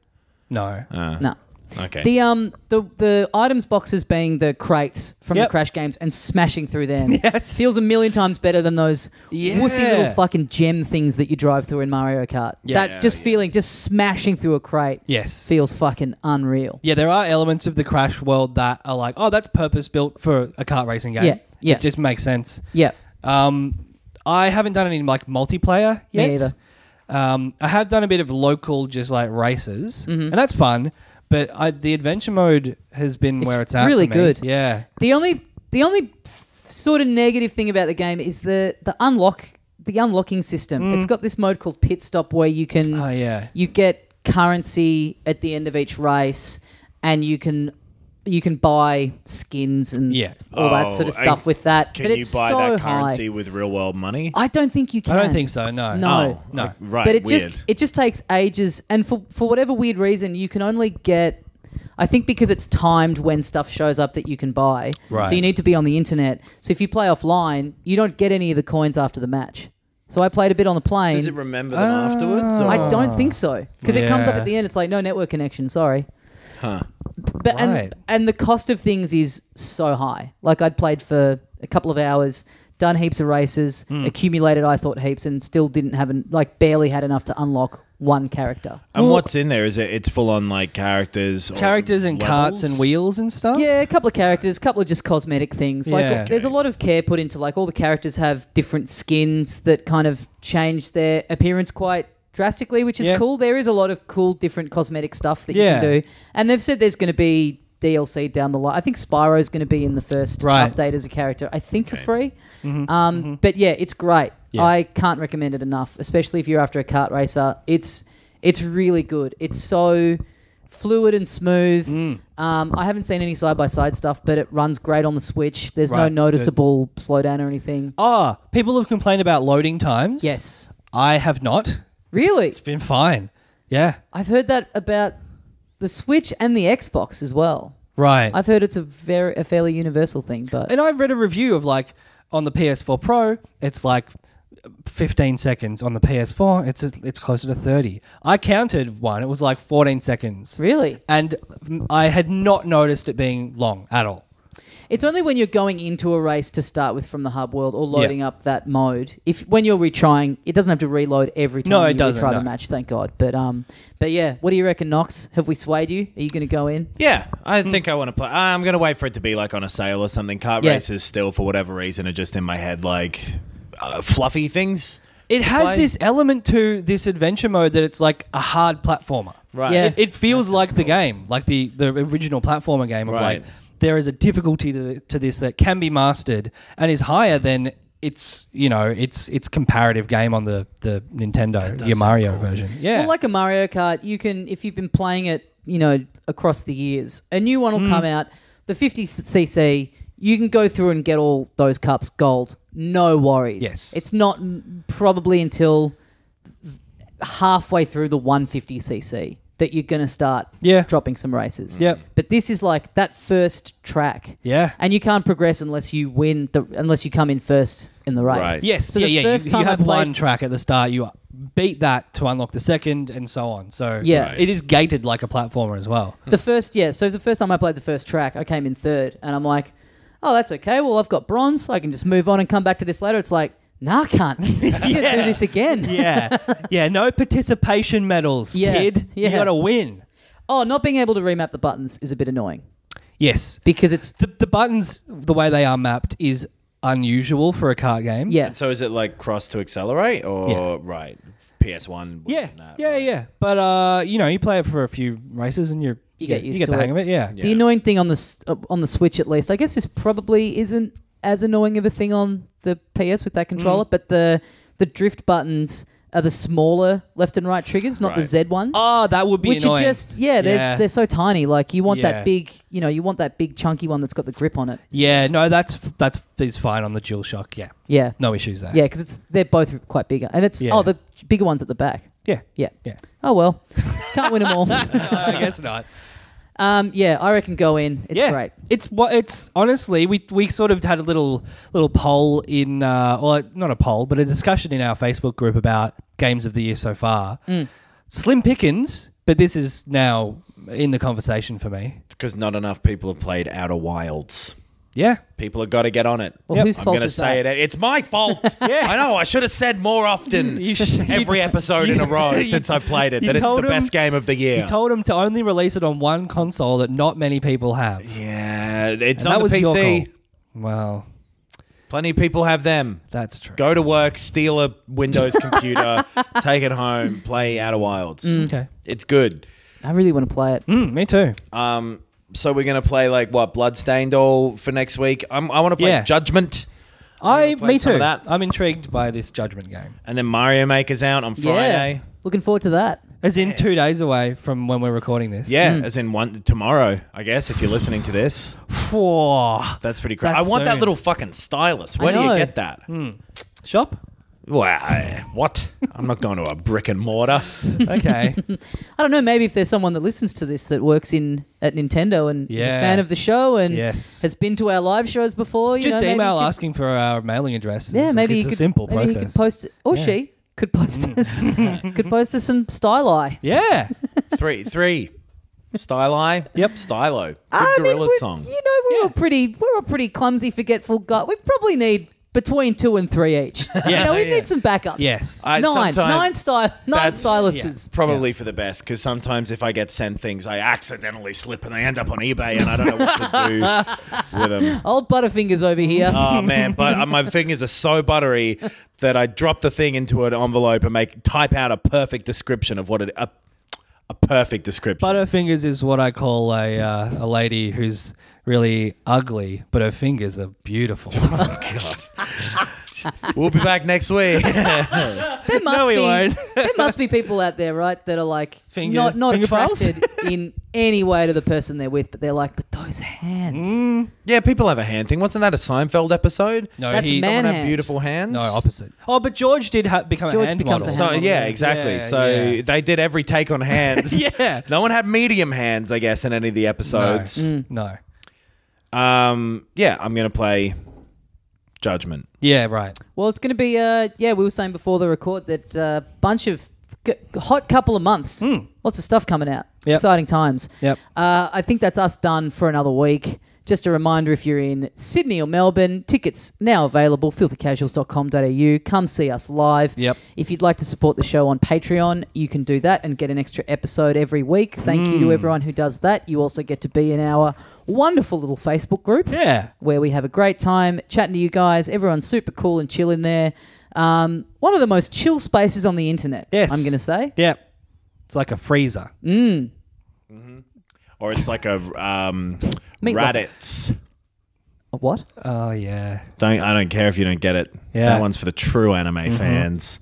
No. No. Okay. The items boxes being the crates from the Yep. Crash games and smashing through them Yes. feels a million times better than those Yeah. wussy little fucking gem things that you drive through in Mario Kart. Yeah. That just smashing through a crate Yes. feels fucking unreal. Yeah, there are elements of the Crash world that are like, oh, that's purpose built for a kart racing game. Yeah, yeah. It just makes sense. Yeah. I haven't done any like multiplayer yet. Me either. I have done a bit of local, just like races, and that's fun. But the adventure mode has been where it's at. really for me. good. Yeah. The only sort of negative thing about the game is the unlocking system. It's got this mode called Pit Stop where you can Oh yeah. you get currency at the end of each race, and you can buy skins and Yeah. all that sort of Oh, stuff with that. Can but you it's buy so that high. currency with real world money? I don't think you can. I don't think so. No. No. Oh, No. Right. But it weird. just takes ages, and for whatever weird reason, you can only get. I think because it's timed when stuff shows up that you can buy. Right. So you need to be on the internet. So if you play offline, you don't get any of the coins after the match. So I played a bit on the plane. Does it remember them afterwards? Or? I don't think so, because it comes up Yeah. at the end. It's like no network connection. Sorry. Huh. But Right. and the cost of things is so high. Like I'd played for a couple of hours, done heaps of races, accumulated I thought heaps, and still didn't have barely had enough to unlock one character. And what's in there? Is it's full on like characters? or Characters and carts levels? and wheels and stuff. Yeah, a couple of characters, a couple of just cosmetic things. Like Yeah. there's a lot of care put into like all the characters have different skins that kind of change their appearance quite drastically, which is Yeah. cool. There is a lot of cool different cosmetic stuff that you Yeah. can do. And they've said there's going to be DLC down the line. I think Spyro's going to be in the first update as a character, I think for free. But yeah, it's great. Yeah. I can't recommend it enough, especially if you're after a kart racer. It's really good. It's so fluid and smooth. I haven't seen any side-by-side stuff, but it runs great on the Switch. There's no noticeable slowdown or anything. Oh, people have complained about loading times. Yes. I have not. Really? It's been fine. Yeah. I've heard that about the Switch and the Xbox as well. Right. I've heard it's a fairly universal thing, but And I've read a review of like on the PS4 Pro, it's like 15 seconds. On the PS4, it's closer to 30. I counted one. It was like 14 seconds. really, And I had not noticed it being long at all. it's only when you're going into a race to start with from the hub world or loading up that mode. When you're retrying, it doesn't have to reload every time No, it you doesn't, retry no. the match. Thank God. But yeah, what do you reckon, Knox? Have we swayed you? Are you going to go in? Yeah, I think I want to play. I'm going to wait for it to be like on a sale or something. Kart races still, for whatever reason, are just in my head like fluffy things. It has play. this element to this adventure mode that it's like a hard platformer. Right. Yeah. It feels like the game, like the original platformer game of Right. like there is a difficulty to this that can be mastered and is higher than its comparative game on the Nintendo, your Mario version. Yeah. Well, like a Mario Kart, you can, if you've been playing it, across the years, a new one will come out. The 50cc, you can go through and get all those cups gold. No worries. Yes. It's not probably until halfway through the 150cc that you're going to start dropping some races. Yep. But this is like that first track. Yeah. And you can't progress unless you unless you come in first in the race. Right. Yes. So the first you time I have played- one track at the start. You beat that to unlock the second, and so on. So Yeah. it is gated like a platformer as well. So the first time I played the first track, I came in third, and I'm like, oh, that's okay. Well, I've got bronze. I can just move on and come back to this later. It's like, nah, I can't. You got to do this again. Yeah. No participation medals, kid. Yeah. You got to win. Oh, not being able to remap the buttons is a bit annoying Yes. because it's The buttons, the way they are mapped, is unusual for a kart game. yeah. So is it like cross to accelerate or right? PS1. Yeah. Nah, Yeah. right. Yeah. But you play it for a few races and you get used get to the it. hang of it. Yeah. The annoying thing on the Switch, at least, I guess this probably isn't as annoying of a thing on the PS with that controller, but the drift buttons are the smaller left and right triggers, not the Right. Z ones. Oh, that would be Which annoying. are just they're so tiny. Like you want Yeah. that big, you want that big chunky one that's got the grip on it. Yeah. No, that's fine on the DualShock. Yeah. Yeah, No issues there. yeah, because they're both quite bigger, and it's Yeah. the bigger ones at the back. Yeah. Yeah. Yeah. Oh well, can't win them all. I guess not. Yeah, I reckon go in. It's great. It's honestly we sort of had a little poll in not a poll but a discussion in our Facebook group about games of the year so far. Slim pickings, but this is now in the conversation for me. It's because not enough people have played Outer Wilds. Yeah. People have got to get on it. Well, whose I'm fault going to is say that? it. It's my fault. Yes. I know. I should have said more often every episode in a row since I played it you that it's the told best him- game of the year. You told them to only release it on one console that not many people have. Yeah, it's And on that the was your PC. call. Well, Plenty of people have them. that's true. Go to work, steal a Windows computer, take it home, play Outer Wilds. Okay. It's good. I really want to play it. Me too. So we're going to play like what, Bloodstained all for next week? I want to play Yeah. Judgment. Me played some too. of that. I'm intrigued by this Judgment game. And then Mario Maker's out on Friday. Yeah, looking forward to that. As in 2 days away from when we're recording this. Yeah, as in tomorrow, I guess, if you're listening to this. Whoa. That's pretty crazy. That's I want that soon. little fucking stylus. Where do know. you get that? Shop? Well, what? I'm not going to a brick and mortar. Okay. I don't know. Maybe if there's someone that listens to this that works at Nintendo and is a Yeah. fan of the show and Yes. has been to our live shows before, Just maybe email you could- asking for our mailing address. Yeah, maybe it's you a could, simple maybe process. He could post, or Yeah. she could post us, some style eye. Yeah. Three. Style Eye. Yep. Stylo. Good I mean, Gorillaz song. We're all pretty clumsy, forgetful guys. We probably need between 2 and 3 each. Yes. We need some backups. Yes. I Nine sometimes- styluses. Probably for the best, because sometimes if I get sent things, I accidentally slip and they end up on eBay and I don't know what to do with them. Old Butterfingers over here. Oh, man. But my fingers are so buttery that I drop the thing into an envelope and type out a perfect description of what a perfect description. Butterfingers is what I call a lady who's really ugly, but her fingers are beautiful. Oh, God. We'll be back next week. There must be people out there, right, that are like not finger attracted in any way to the person they're with, but they're like, but those hands. Yeah, people have a hand thing. Wasn't that a Seinfeld episode? No, That's man Someone have hands. beautiful hands? No, opposite. Oh, but George did become George a hand becomes model. a So hand yeah, model. exactly. Yeah, so yeah. they did every take on hands. Yeah. No one had medium hands, I guess, in any of the episodes. No. Yeah, I'm gonna play Judgment. Yeah, right. Well, it's going to be, we were saying before the record that bunch of hot couple of months. Lots of stuff coming out. Yep. Exciting times. Yep. I think that's us done for another week. Just a reminder, if you're in Sydney or Melbourne, tickets now available, filthycasuals.com.au. Come see us live. Yep. If you'd like to support the show on Patreon, you can do that and get an extra episode every week. Thank you to everyone who does that. You also get to be in our wonderful little Facebook group. Yeah. Where we have a great time chatting to you guys. Everyone's super cool and chill in there. One of the most chill spaces on the internet, Yes. I'm going to say. Yeah. It's like a freezer. Or it's like a Meatloaf. Raditz. A what? Oh, yeah. I don't care if you don't get it. Yeah. That one's for the true anime fans.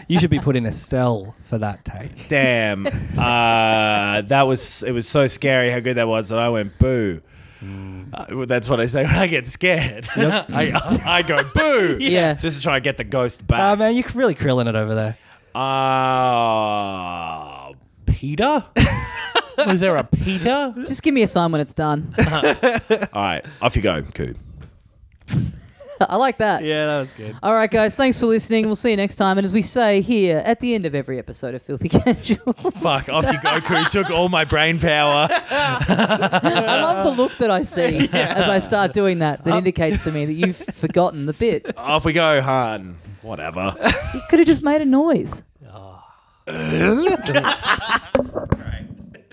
You should be put in a cell for that take. Damn. It was so scary how good that was that I went boo. That's what I say when I get scared. Yep. I go boo. Yeah. Just to try and get the ghost back. Man, you're really krilling it over there. Peter? Was there a Peter? Just give me a sign when it's done. All right, off you go, Coo. I like that. Yeah, that was good. All right, guys. Thanks for listening. We'll see you next time. And as we say here at the end of every episode of Filthy Casual, Fuck, off you go, Coo. Took all my brain power. I love the look that I see as I start doing that. That indicates to me that you've forgotten the bit. Off we go, Han. Whatever. You could have just made a noise.